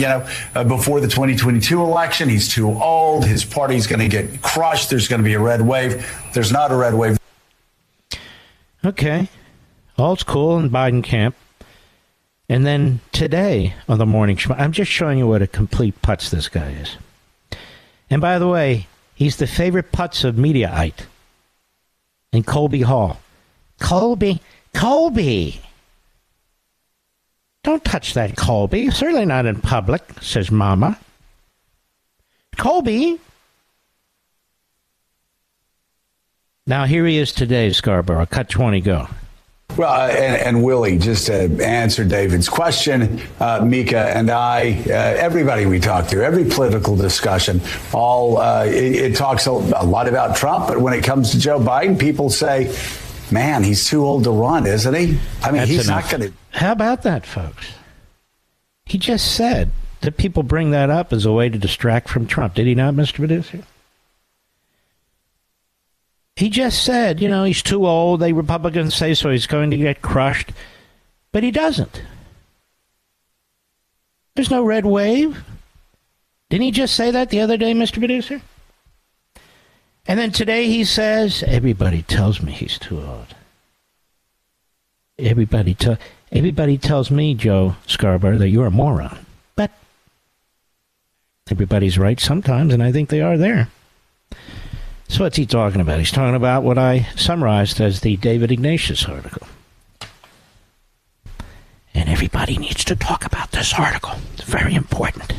before the 2022 election. He's too old. His party's going to get crushed. There's going to be a red wave. There's not a red wave. Okay. All's cool in Biden camp. And then today on the morning show, I'm just showing you what a complete putz this guy is. And by the way, he's the favorite putz of Mediaite and Colby Hall. Colby! Don't touch that, Colby. Certainly not in public, says Mama. Colby! Now here he is today, Scarborough. Cut 20, go. Well, and Willie, just to answer David's question, Mika and I, everybody we talk to, every political discussion, it talks a lot about Trump. But when it comes to Joe Biden, people say, man, he's too old to run, isn't he? I mean, he's not going to. How about that, folks? He just said that people bring that up as a way to distract from Trump. Did he not, Mr. Producer? He just said, he's too old. The Republicans say so he's going to get crushed. But he doesn't. There's no red wave. Didn't he just say that the other day, Mr. Producer? And then today he says, everybody tells me he's too old. Everybody tells me, Joe Scarborough, that you're a moron. But everybody's right sometimes, and I think they are there. So what's he talking about? He's talking about what I summarized as the David Ignatius article. And everybody needs to talk about this article. It's very important.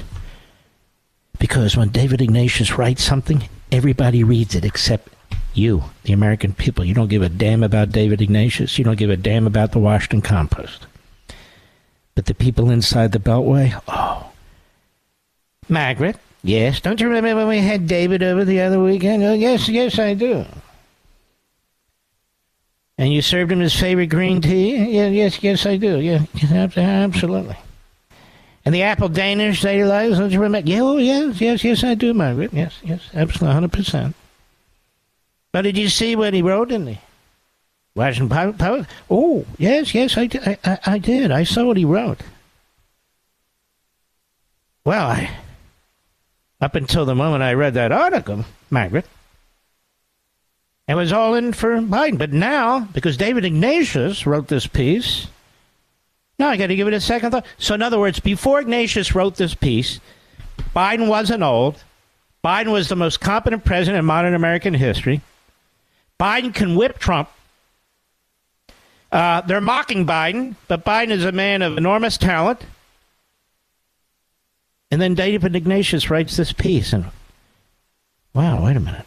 Because when David Ignatius writes something, everybody reads it except you, the American people. You don't give a damn about David Ignatius. You don't give a damn about the Washington Compost. But the people inside the Beltway, oh. Margaret. Yes, don't you remember when we had David over the other weekend? Oh, yes, I do. And you served him his favorite green tea? Yeah, yes, I do. Yeah, absolutely. And the apple Danish that he likes, don't you remember? Yeah, oh, yes, I do, Margaret. Yes, absolutely, 100%. But did you see what he wrote in the Washington Post? Oh, yes, I did. I saw what he wrote. Well, up until the moment I read that article, Margaret, it was all in for Biden. But now, because David Ignatius wrote this piece, now I got to give it a second thought. So in other words, before Ignatius wrote this piece, Biden wasn't old. Biden was the most competent president in modern American history. Biden can whip Trump. They're mocking Biden, but Biden is a man of enormous talent. And then David Ignatius writes this piece, and wow, wait a minute.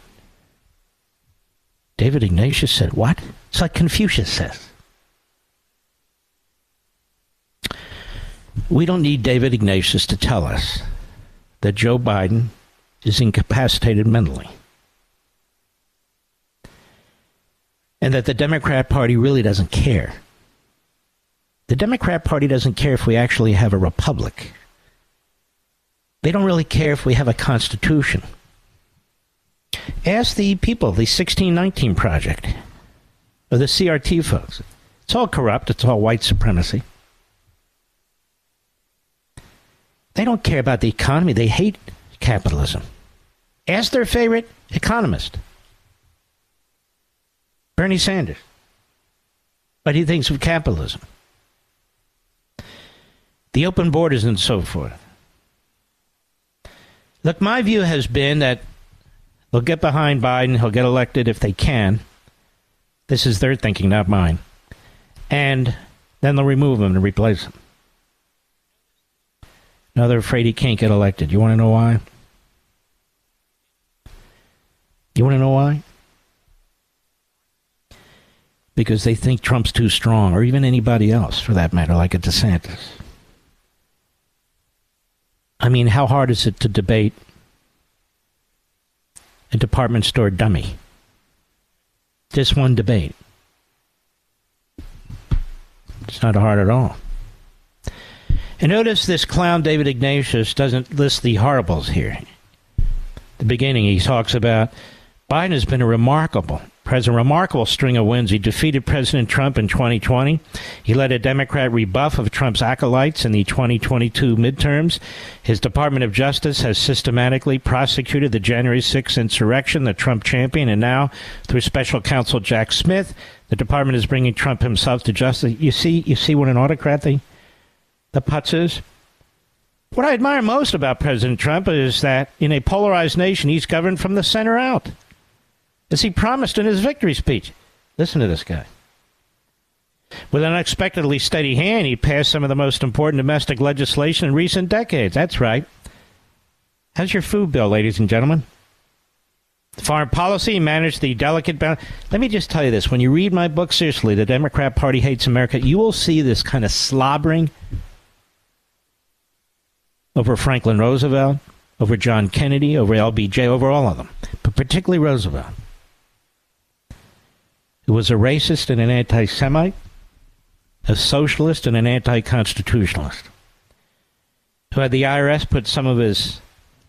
David Ignatius said what? It's like Confucius says. We don't need David Ignatius to tell us that Joe Biden is incapacitated mentally. And that the Democrat Party really doesn't care. The Democrat Party doesn't care if we actually have a republic. They don't really care if we have a constitution. Ask the people of the 1619 Project or the CRT folks. It's all corrupt. It's all white supremacy. They don't care about the economy. They hate capitalism. Ask their favorite economist, Bernie Sanders, what he thinks of capitalism, the open borders and so forth. Look, my view has been that they'll get behind Biden. He'll get elected if they can. This is their thinking, not mine. And then they'll remove him and replace him. Now they're afraid he can't get elected. You want to know why? You want to know why? Because they think Trump's too strong, or even anybody else, for that matter, like a DeSantis. I mean, how hard is it to debate a department store dummy? Just one debate. It's not hard at all. And notice this clown David Ignatius doesn't list the horribles here. At the beginning, he talks about Biden has been a remarkable string of wins. He defeated President Trump in 2020. He led a Democrat rebuff of Trump's acolytes in the 2022 midterms. His Department of Justice has systematically prosecuted the January 6th insurrection, the Trump champion, and now, through special counsel Jack Smith, the department is bringing Trump himself to justice. You see what an autocrat the putz is? What I admire most about President Trump is that in a polarized nation, he's governed from the center out, as he promised in his victory speech. Listen to this guy. With an unexpectedly steady hand, he passed some of the most important domestic legislation in recent decades. That's right. How's your food bill, ladies and gentlemen? Foreign policy, managed the delicate balance. Let me just tell you this. When you read my book, seriously, The Democrat Party Hates America, you will see this kind of slobbering over Franklin Roosevelt, over John Kennedy, over LBJ, over all of them, but particularly Roosevelt, who was a racist and an anti-Semite, a socialist and an anti-constitutionalist, who had the IRS put some of his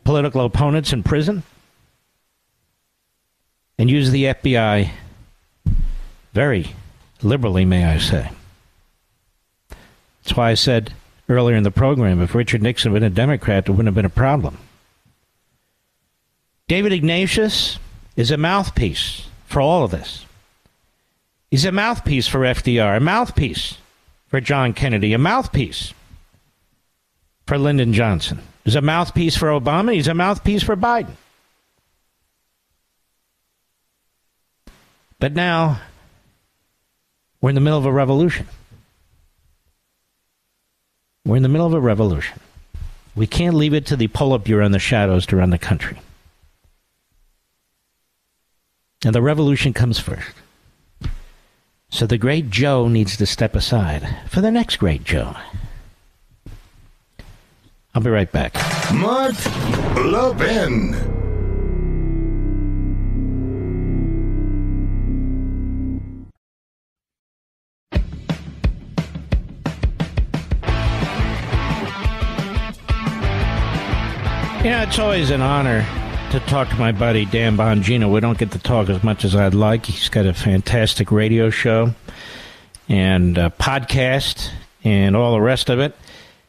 political opponents in prison and used the FBI very liberally, may I say. That's why I said earlier in the program, if Richard Nixon had been a Democrat, there wouldn't have been a problem. David Ignatius is a mouthpiece for all of this. He's a mouthpiece for FDR, a mouthpiece for John Kennedy, a mouthpiece for Lyndon Johnson. He's a mouthpiece for Obama. He's a mouthpiece for Biden. But now we're in the middle of a revolution. We're in the middle of a revolution. We can't leave it to the Politburo and the shadows to run the country. And the revolution comes first. So the great Joe needs to step aside for the next great Joe. I'll be right back. Mark Levin. You know, it's always an honor to talk to my buddy Dan Bongino. We don't get to talk as much as I'd like. He's got a fantastic radio show and a podcast and all the rest of it.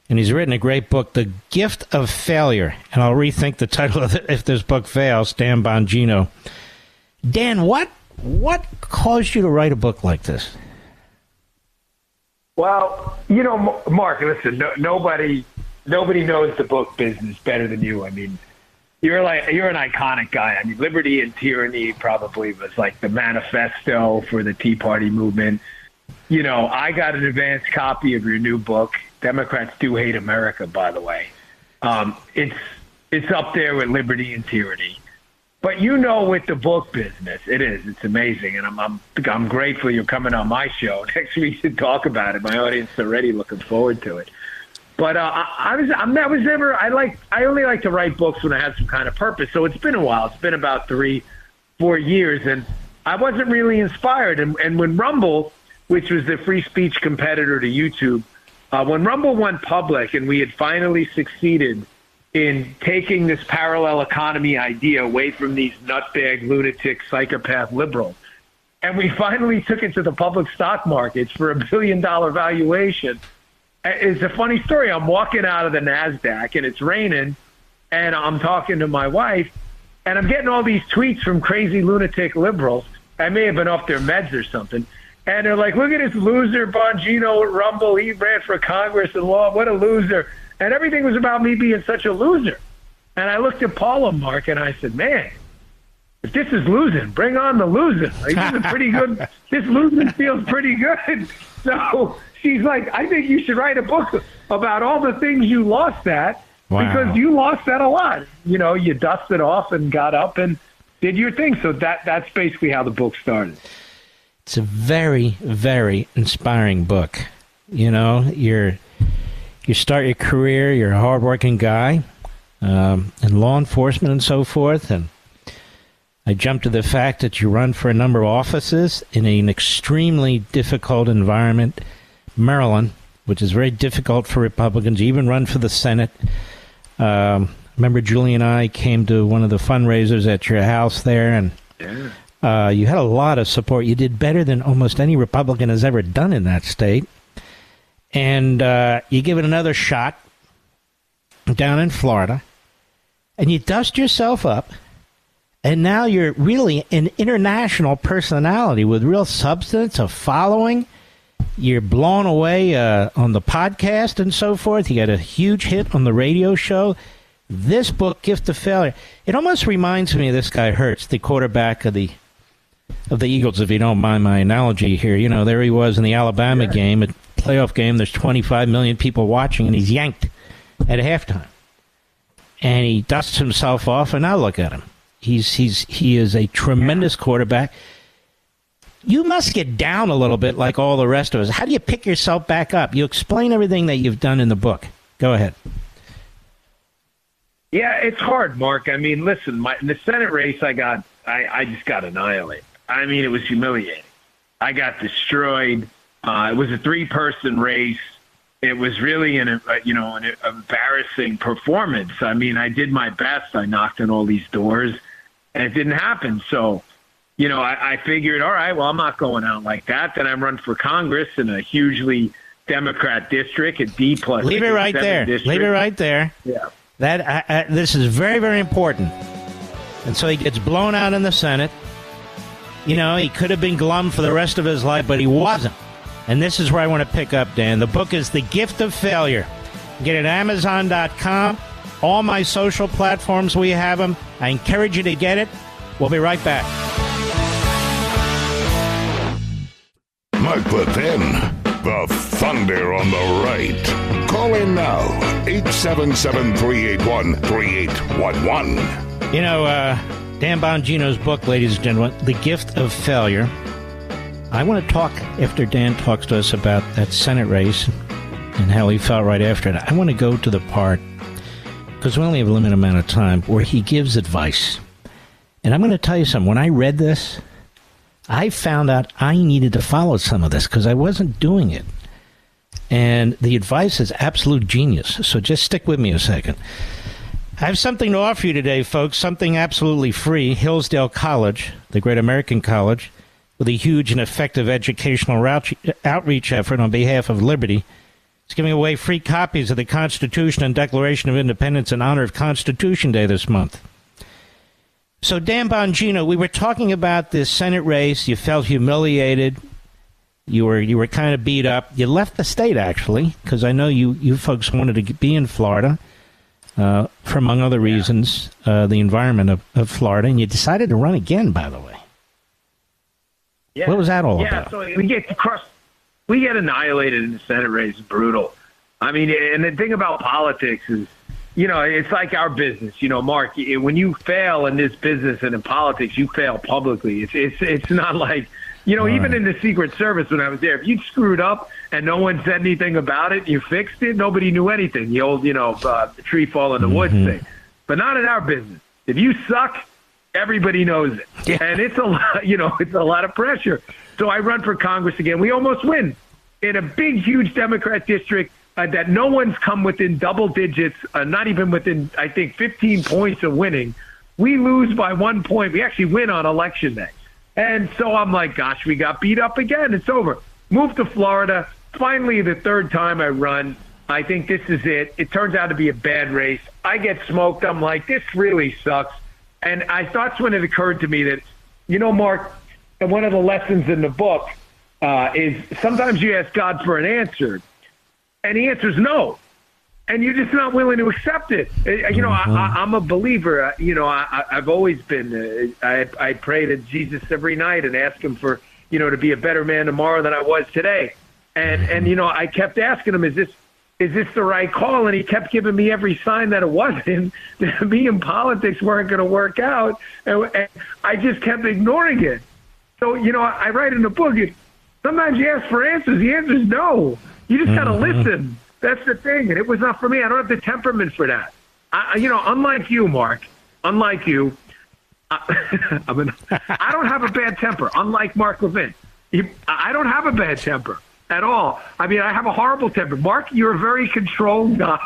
And he's written a great book, The Gift of Failure. And I'll rethink the title of it if this book fails, Dan Bongino. Dan, what caused you to write a book like this? Well, you know, Mark, listen, nobody knows the book business better than you. I mean, you're an iconic guy. I mean, Liberty and Tyranny probably was like the manifesto for the Tea Party movement. You know, I got an advanced copy of your new book. Democrats do hate America, by the way. It's up there with Liberty and Tyranny. But you know, with the book business, it's amazing, and I'm grateful you're coming on my show next week to talk about it. My audience is already looking forward to it. But I only like to write books when I have some kind of purpose. So it's been a while. It's been about 3-4 years, and I wasn't really inspired. And when Rumble, which was the free speech competitor to YouTube, when Rumble went public and we had finally succeeded in taking this parallel economy idea away from these nutbag, lunatic, psychopath liberals. And we finally took it to the public stock markets for $1 billion valuation. It's a funny story. I'm walking out of the NASDAQ, and it's raining, and I'm talking to my wife, and I'm getting all these tweets from crazy lunatic liberals. I may have been off their meds or something. And they're like, look at this loser, Bongino at Rumble. He ran for Congress and law. What a loser. And everything was about me being such a loser. And I looked at Paula, Mark, and I said, man, if this is losing, bring on the losing. Like, this is pretty good. This losing feels pretty good. So she's like, I think you should write a book about all the things you lost at. Wow. Because you lost that a lot. You know, you dusted off and got up and did your thing. So that's basically how the book started. It's a very, very inspiring book. You know, you start your career, you're a hardworking guy in law enforcement and so forth, and I jump to the fact that you run for a number of offices in an extremely difficult environment, Maryland, which is very difficult for Republicans, you even run for the Senate. Remember Julie and I came to one of the fundraisers at your house there, and you had a lot of support. You did better than almost any Republican has ever done in that state. And you give it another shot down in Florida, and you dust yourself up, and now you're really an international personality with real substance, a following. You're blown away on the podcast and so forth. You got a huge hit on the radio show. This book, Gift of Failure, it almost reminds me of this guy Hurts, the quarterback of the Eagles, if you don't mind my analogy here. You know, there he was in the Alabama game, a playoff game. There's 25 million people watching, and he's yanked at halftime. And he dusts himself off, and now look at him. He is a tremendous quarterback. You must get down a little bit like all the rest of us. How do you pick yourself back up? You explain everything that you've done in the book. Go ahead. Yeah, it's hard, Mark. I mean, listen, in the Senate race I just got annihilated. I mean, it was humiliating. I got destroyed. It was a 3-person race. It was really an embarrassing performance. I mean, I did my best. I knocked on all these doors, and it didn't happen. So, you know, I figured, all right, well, I'm not going out like that. Then I run for Congress in a hugely Democrat district, a D+. Leave it right there. District. Leave it right there. Yeah. This is very, very important. And so he gets blown out in the Senate. You know, he could have been glum for the rest of his life, but he wasn't. And this is where I want to pick up, Dan. The book is The Gift of Failure. Get it at Amazon.com. All my social platforms, we have them. I encourage you to get it. We'll be right back. Mark Levin, the thunder on the right. Call in now, 877-381-3811. You know, Dan Bongino's book, ladies and gentlemen, The Gift of Failure. I want to talk, after Dan talks to us about that Senate race and how he felt right after it, I want to go to the part, because we only have a limited amount of time, where he gives advice. And I'm going to tell you something. When I read this, I found out I needed to follow some of this because I wasn't doing it. And the advice is absolute genius. So just stick with me a second. I have something to offer you today, folks, something absolutely free. Hillsdale College, the great American college, with a huge and effective educational outreach effort on behalf of liberty. It's giving away free copies of the Constitution and Declaration of Independence in honor of Constitution Day this month. So, Dan Bongino, we were talking about this Senate race. You felt humiliated. You were kind of beat up. You left the state, actually, because I know you folks wanted to be in Florida, for, among other reasons, the environment of Florida, and you decided to run again, by the way. Yeah. What was that all about? Yeah, so we get annihilated in the Senate race. It's brutal. I mean, and the thing about politics is, you know, it's like our business. You know, Mark, when you fail in this business and in politics, you fail publicly. It's not like, you know, even in the Secret Service when I was there, if you screwed up and no one said anything about it, you fixed it, nobody knew anything. The old, the tree fall in the woods thing. But not in our business. If you suck, everybody knows it. Yeah. And it's a lot, it's a lot of pressure. So I run for Congress again. We almost win in a big, huge Democrat district. that no one's come within double digits, not even within, I think, 15 points of winning. We lose by 1 point. We actually win on election day. And so I'm like, gosh, we got beat up again. It's over. Moved to Florida. Finally, the third time I run. I think this is it. It turns out to be a bad race. I get smoked. I'm like, this really sucks. And that's when it occurred to me that, Mark, one of the lessons in the book is sometimes you ask God for an answer, and the answer is no. And you're just not willing to accept it. I'm a believer. I've always been. I pray to Jesus every night and ask him for, to be a better man tomorrow than I was today. And I kept asking him, is this the right call? And he kept giving me every sign that it wasn't. That me and politics weren't going to work out. And I just kept ignoring it. So, I write in the book, sometimes you ask for answers. The answer is no. You just got to listen. That's the thing. And it was not for me. I don't have the temperament for that. Unlike you, Mark, I don't have a bad temper, unlike Mark Levin. I don't have a bad temper at all. I mean, I have a horrible temper. Mark, you're a very controlled guy.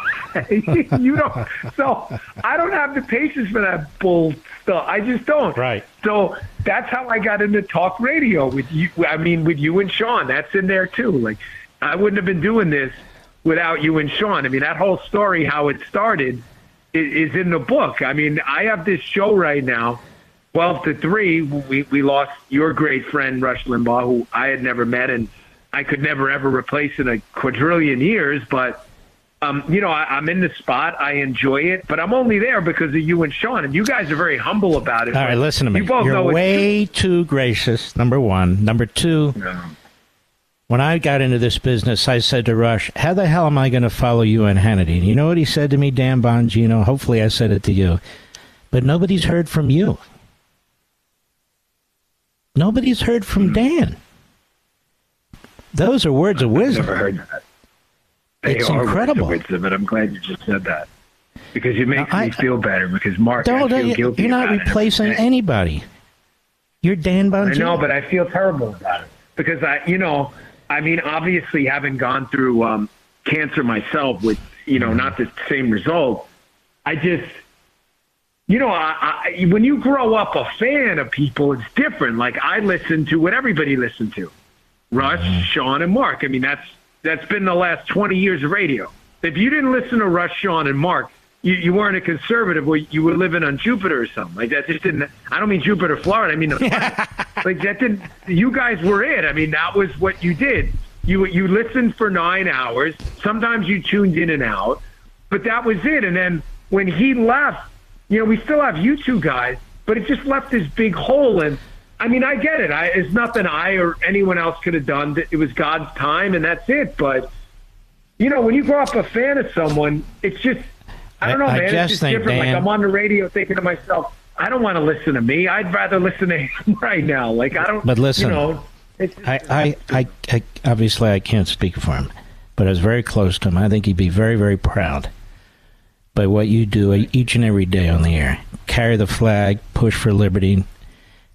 So I don't have the patience for that bull stuff. I just don't. Right. So that's how I got into talk radio with you. I mean, with you and Sean. That's in there too. Like, I wouldn't have been doing this without you and Sean. I mean, that whole story, how it started, is in the book. I mean, I have this show right now, 12 to 3. We lost your great friend, Rush Limbaugh, who I had never met and I could never, ever replace in a quadrillion years. But, I'm in the spot. I enjoy it. But I'm only there because of you and Sean. And you guys are very humble about it. All right, listen to me. You're way too gracious, number one. Number two, when I got into this business, I said to Rush, how the hell am I going to follow you and Hannity? And you know what he said to me, Dan Bongino? Hopefully I said it to you. But nobody's heard from you. Nobody's heard from Dan. Those are words of wisdom. I've never heard that. It's incredible. Words of wisdom, but I'm glad you just said that. Because it makes me feel better, because Mark, I feel guilty. You're not replacing anybody. You're Dan Bongino. I know, but I feel terrible about it. Because obviously having gone through cancer myself with, not the same result, I just, when you grow up a fan of people, it's different. Like, I listen to what everybody listened to. Rush, Sean, and Mark. I mean, that's been the last 20 years of radio. If you didn't listen to Rush, Sean, and Mark, you weren't a conservative. You were living on Jupiter or something. Like, that just didn't. I don't mean Jupiter, Florida. I mean the like that didn't. You guys were it. I mean, that was what you did. You listened for 9 hours. Sometimes you tuned in and out, but that was it. And then when he left, we still have you two guys, but it just left this big hole. And I mean, I get it. It's nothing I or anyone else could have done. It was God's time, and that's it. But when you grow up a fan of someone, it's just. I don't know, man. It's just different. Like, I'm on the radio thinking to myself, I don't want to listen to me. I'd rather listen to him right now. Like, I don't. But listen, I obviously I can't speak for him, but I was very close to him. I think he'd be very, very proud by what you do each and every day on the air. Carry the flag, push for liberty.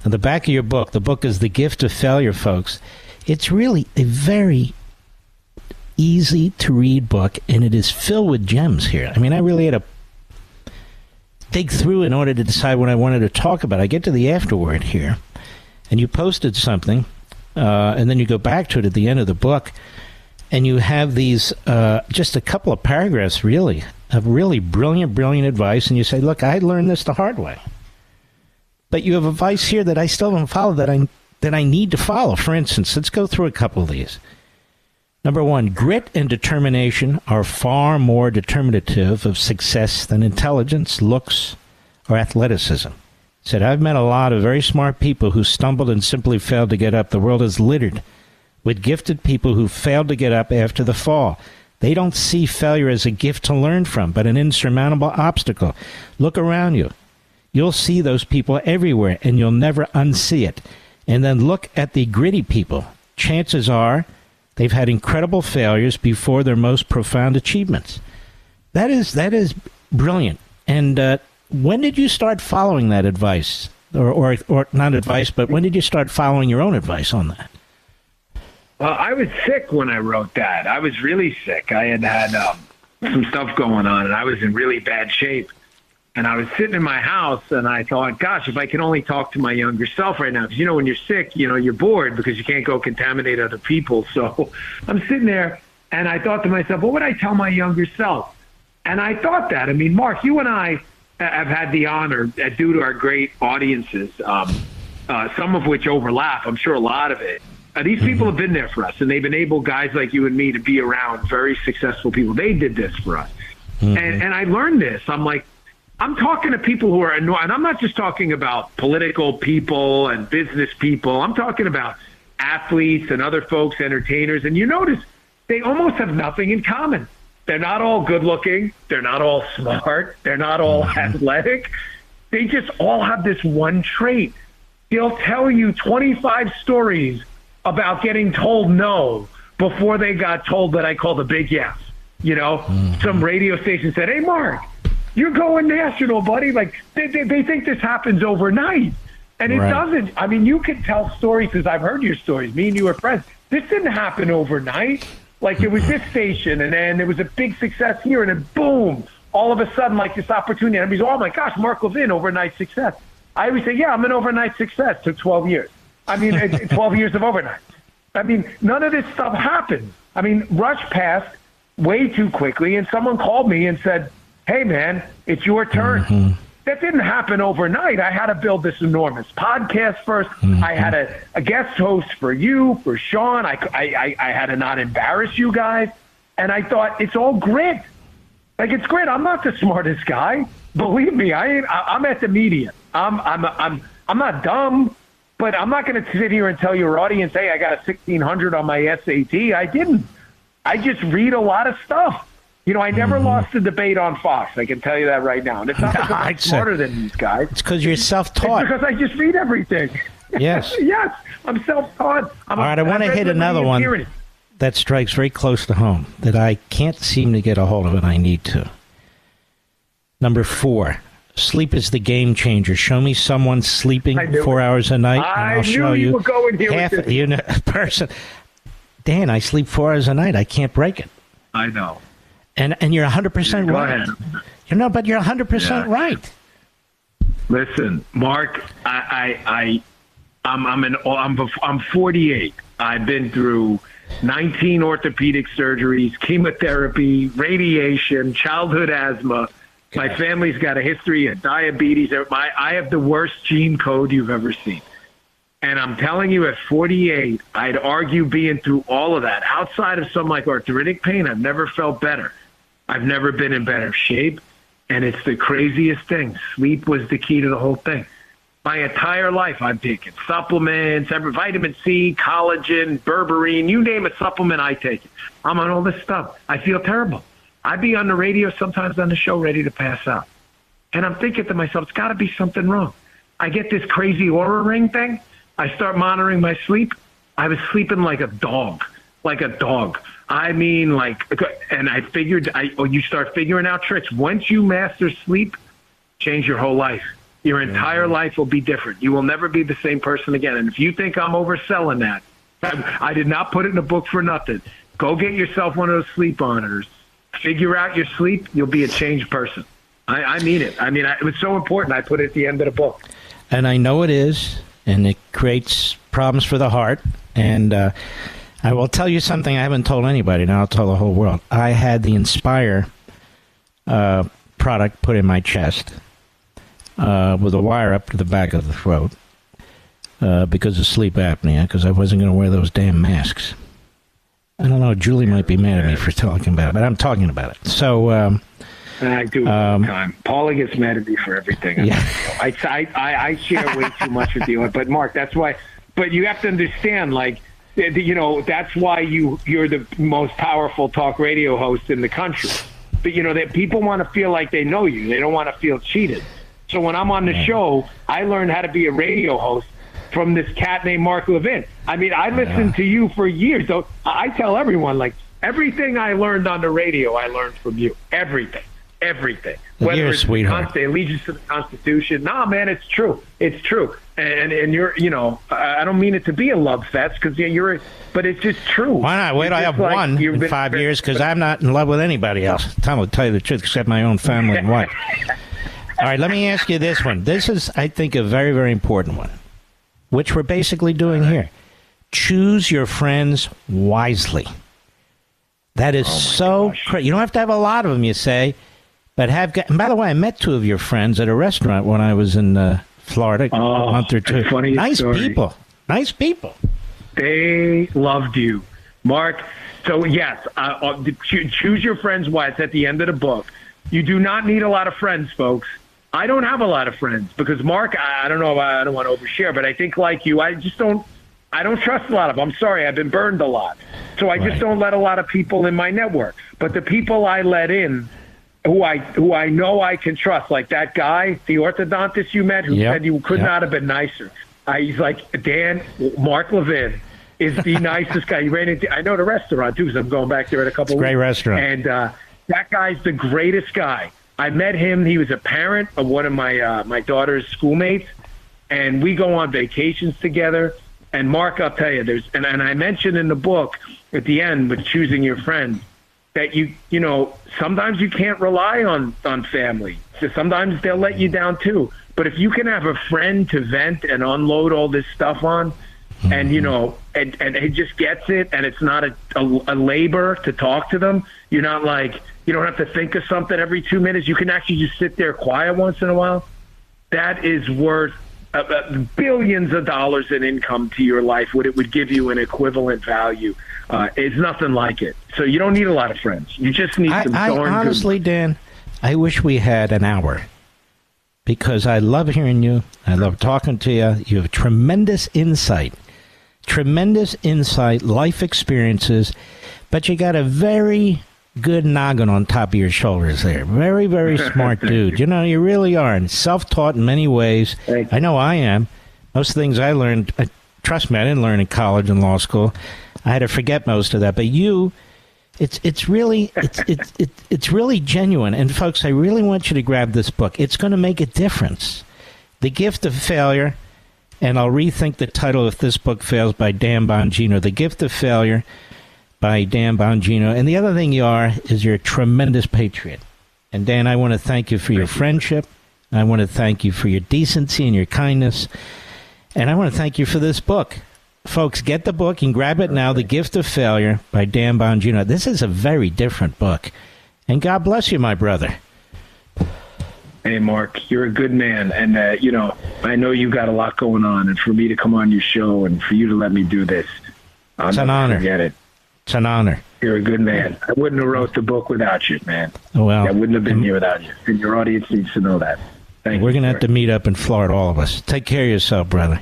On the back of your book, the book is The Gift of Failure, folks. It's really a very easy to read book, and it is filled with gems here. I mean, I really had to dig through in order to decide what I wanted to talk about. I get to the afterword here, and you posted something, and then you go back to it at the end of the book, and you have these just a couple of paragraphs, really, of really brilliant advice, and you say, look, I learned this the hard way. But you have advice here that I still haven't followed that I need to follow. For instance, let's go through a couple of these. Number one, grit and determination are far more determinative of success than intelligence, looks, or athleticism. Said, I've met a lot of very smart people who stumbled and simply failed to get up. The world is littered with gifted people who failed to get up after the fall. They don't see failure as a gift to learn from, but an insurmountable obstacle. Look around you. You'll see those people everywhere, and you'll never unsee it. And then look at the gritty people. Chances are they've had incredible failures before their most profound achievements. That is brilliant. And when did you start following that advice? Or not advice, but when did you start following your own advice on that? Well, I was sick when I wrote that. I was really sick. I had some stuff going on, and I was in really bad shape. And I was sitting in my house, and I thought, gosh, if I can only talk to my younger self right now. Because, when you're sick, you're bored because you can't go contaminate other people. So I'm sitting there, and I thought to myself, what would I tell my younger self? And I thought that. I mean, Mark, you and I have had the honor, due to our great audiences, some of which overlap, I'm sure a lot of it. These people have been there for us, and they've enabled guys like you and me to be around very successful people. They did this for us. And I learned this. I'm like, I'm talking to people who are annoying. And I'm not just talking about political people and business people. I'm talking about athletes and other folks, entertainers. And you notice they almost have nothing in common. They're not all good looking. They're not all smart. They're not all athletic. They just all have this one trait. They'll tell you 25 stories about getting told no before they got told that I called a big yes. Some radio station said, hey, Mark, you're going national, buddy. Like, they think this happens overnight. And it doesn't. I mean, you can tell stories, because I've heard your stories. Me and you are friends. This didn't happen overnight. Like, it was this station, and then there was a big success here, and then boom, all of a sudden, like, this opportunity. And everybody's, oh, my gosh, Mark Levin, overnight success. I always say, yeah, I'm an overnight success. Took 12 years. I mean, 12 years of overnight. I mean, none of this stuff happened. I mean, Rush passed way too quickly, and someone called me and said, hey, man, it's your turn. That didn't happen overnight. I had to build this enormous podcast first. I had a guest host for you, for Sean. I had to not embarrass you guys. And I thought, it's all grit. Like, it's grit. I'm not the smartest guy. Believe me, I'm at the median. I'm not dumb, but I'm not going to sit here and tell your audience, hey, I got a 1,600 on my SAT. I didn't. I just read a lot of stuff. I never lost a debate on Fox. I can tell you that right now. And it's not because I'm smarter than these guys. It's because you're self-taught. It's because I just read everything. Yes. Yes, I'm self-taught. All right, I want to hit another one that strikes very close to home that I can't seem to get a hold of, and I need to. Number 4. Sleep is the game changer. Show me someone sleeping 4 hours a night, and I'll show you were going here half with this. a person. Dan, I sleep 4 hours a night. I can't break it. I know. And you're 100% Go right. ahead. But you're 100% right. Listen, Mark, I'm 48. I've been through 19 orthopedic surgeries, chemotherapy, radiation, childhood asthma. My family's got a history of diabetes. I have the worst gene code you've ever seen. And I'm telling you, at 48, I'd argue being through all of that. Outside of some like arthritic pain, I've never felt better. I've never been in better shape. And it's the craziest thing. Sleep was the key to the whole thing. My entire life, I've taken supplements, vitamin C, collagen, berberine, you name a supplement, I take it. I'm on all this stuff. I feel terrible. I'd be on the radio sometimes on the show ready to pass out. And I'm thinking to myself, it's got to be something wrong. I get this crazy Oura Ring thing. I start monitoring my sleep. I was sleeping like a dog. I mean, and I figured, you start figuring out tricks. Once you master sleep, change your whole life. Your entire life will be different. You will never be the same person again. And if you think I'm overselling that, I did not put it in a book for nothing. Go get yourself one of those sleep monitors. Figure out your sleep. You'll be a changed person. I mean it. I mean, it was so important. I put it at the end of the book. And I know it is. And it creates problems for the heart. And I will tell you something I haven't told anybody. Now I'll tell the whole world. I had the Inspire product put in my chest with a wire up to the back of the throat because of sleep apnea, because I wasn't going to wear those damn masks. I don't know. Julie might be mad at me for talking about it, but I'm talking about it. So I do it all the time. Paula gets mad at me for everything. Yeah. I share way too much with you. But, Mark, that's why. But you have to understand, that's why you're the most powerful talk radio host in the country. But, that people want to feel like they know you. They don't want to feel cheated. So when I'm on the show, I learned how to be a radio host from this cat named Mark Levin. I mean, I listened to you for years. So I tell everyone, everything I learned on the radio, I learned from you. Everything. everything. You're a sweetheart. Allegiance to the Constitution. Nah, man, it's true. It's true. And you're, I don't mean it to be a love fest because but it's just true. Why not? Wait, I have one in 5 years because I'm not in love with anybody else. I'll tell you the truth, except my own family and wife. All right, let me ask you this one. This is, I think, a very, very important one, which we're basically doing here. Choose your friends wisely. That is so crazy. You don't have to have a lot of them, you say, but have. And by the way, I met two of your friends at a restaurant when I was in Florida a month or two. Nice people. Nice people. They loved you, Mark. So, yes, choose your friends wisely. It's at the end of the book. You do not need a lot of friends, folks. I don't have a lot of friends because, Mark, I don't know if I don't want to overshare, but I think like you, I don't trust a lot of them. I'm sorry, I've been burned a lot. So I just don't let a lot of people in my network. But the people I let in, who I know I can trust, like that guy, the orthodontist you met, who said you could not have been nicer. He's like, Dan, Mark Levin is the nicest guy. He ran into, I know the restaurant, too, because I'm going back there in a couple of weeks. Great restaurant. And that guy's the greatest guy. I met him. He was a parent of one of my daughter's schoolmates, and we go on vacations together. And Mark, I'll tell you, and I mentioned in the book at the end with choosing your friends that you sometimes you can't rely on family. So sometimes they'll let you down too. But if you can have a friend to vent and unload all this stuff on, and and he just gets it, and it's not a labor to talk to them. You're not like, you don't have to think of something every 2 minutes. You can actually just sit there quiet once in a while. That is worth billions of dollars in income to your life. What it would give you an equivalent value is nothing like it. So you don't need a lot of friends. You just need some darn honestly, Dan, I wish we had an hour because I love hearing you. I love talking to you. You have tremendous insight, life experiences, but you got a very good noggin on top of your shoulders there. Very, very smart dude. You really are. And self-taught in many ways. I know I am. Most things I learned, trust me, I didn't learn in college and law school. I had to forget most of that. But you, it's really genuine. And folks, I really want you to grab this book. It's going to make a difference. The Gift of Failure, and I'll rethink the title if this book fails, by Dan Bongino. The Gift of Failure by Dan Bongino. And the other thing you are is you're a tremendous patriot. And Dan, I want to thank you for your friendship. I want to thank you for your decency and your kindness. And I want to thank you for this book. Folks, get the book and grab it now, The Gift of Failure by Dan Bongino. This is a very different book. And God bless you, my brother. Hey, Mark, you're a good man. And, I know you've got a lot going on. And for me to come on your show and for you to let me do this, it's an honor. Forget it. It's an honor. You're a good man. I wouldn't have wrote the book without you, man. Well, I wouldn't have been here without you. And your audience needs to know that. We're going to have to meet up in Florida, all of us. Take care of yourself, brother.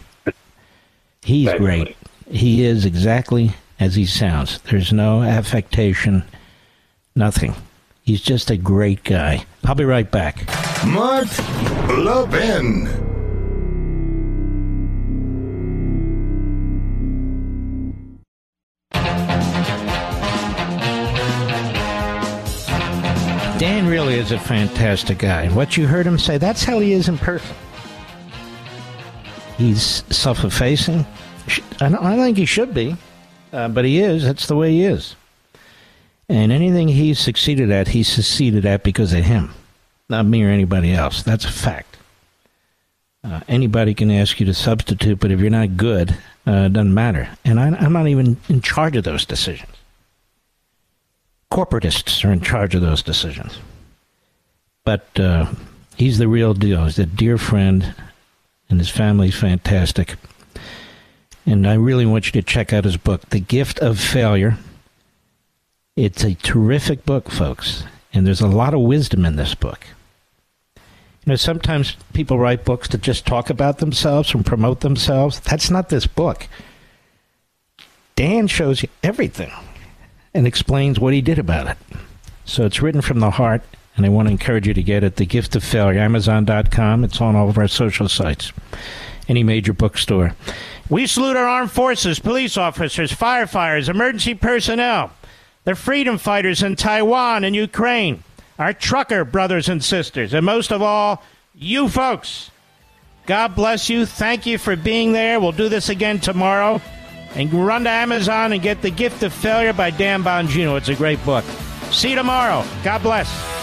He's great. He is exactly as he sounds. There's no affectation, nothing. He's just a great guy. I'll be right back. Mark Levin. Dan really is a fantastic guy. What you heard him say, that's how he is in person. He's self-effacing. I think he should be, but he is. That's the way he is. And anything he's succeeded at because of him, not me or anybody else. That's a fact. Anybody can ask you to substitute, but if you're not good, it doesn't matter. And I'm not even in charge of those decisions. Corporatists are in charge of those decisions. But he's the real deal. He's a dear friend, and his family's fantastic. And I really want you to check out his book, The Gift of Failure. It's a terrific book, folks, and there's a lot of wisdom in this book. Sometimes people write books to just talk about themselves and promote themselves. That's not this book. Dan shows you everything and explains what he did about it. So it's written from the heart, and I want to encourage you to get it. The Gift of Failure, Amazon.com. It's on all of our social sites. Any major bookstore. We salute our armed forces, police officers, firefighters, emergency personnel, the freedom fighters in Taiwan and Ukraine, our trucker brothers and sisters, and most of all, you folks. God bless you. Thank you for being there. We'll do this again tomorrow. And run to Amazon and get The Gift of Failure by Dan Bongino. It's a great book. See you tomorrow. God bless.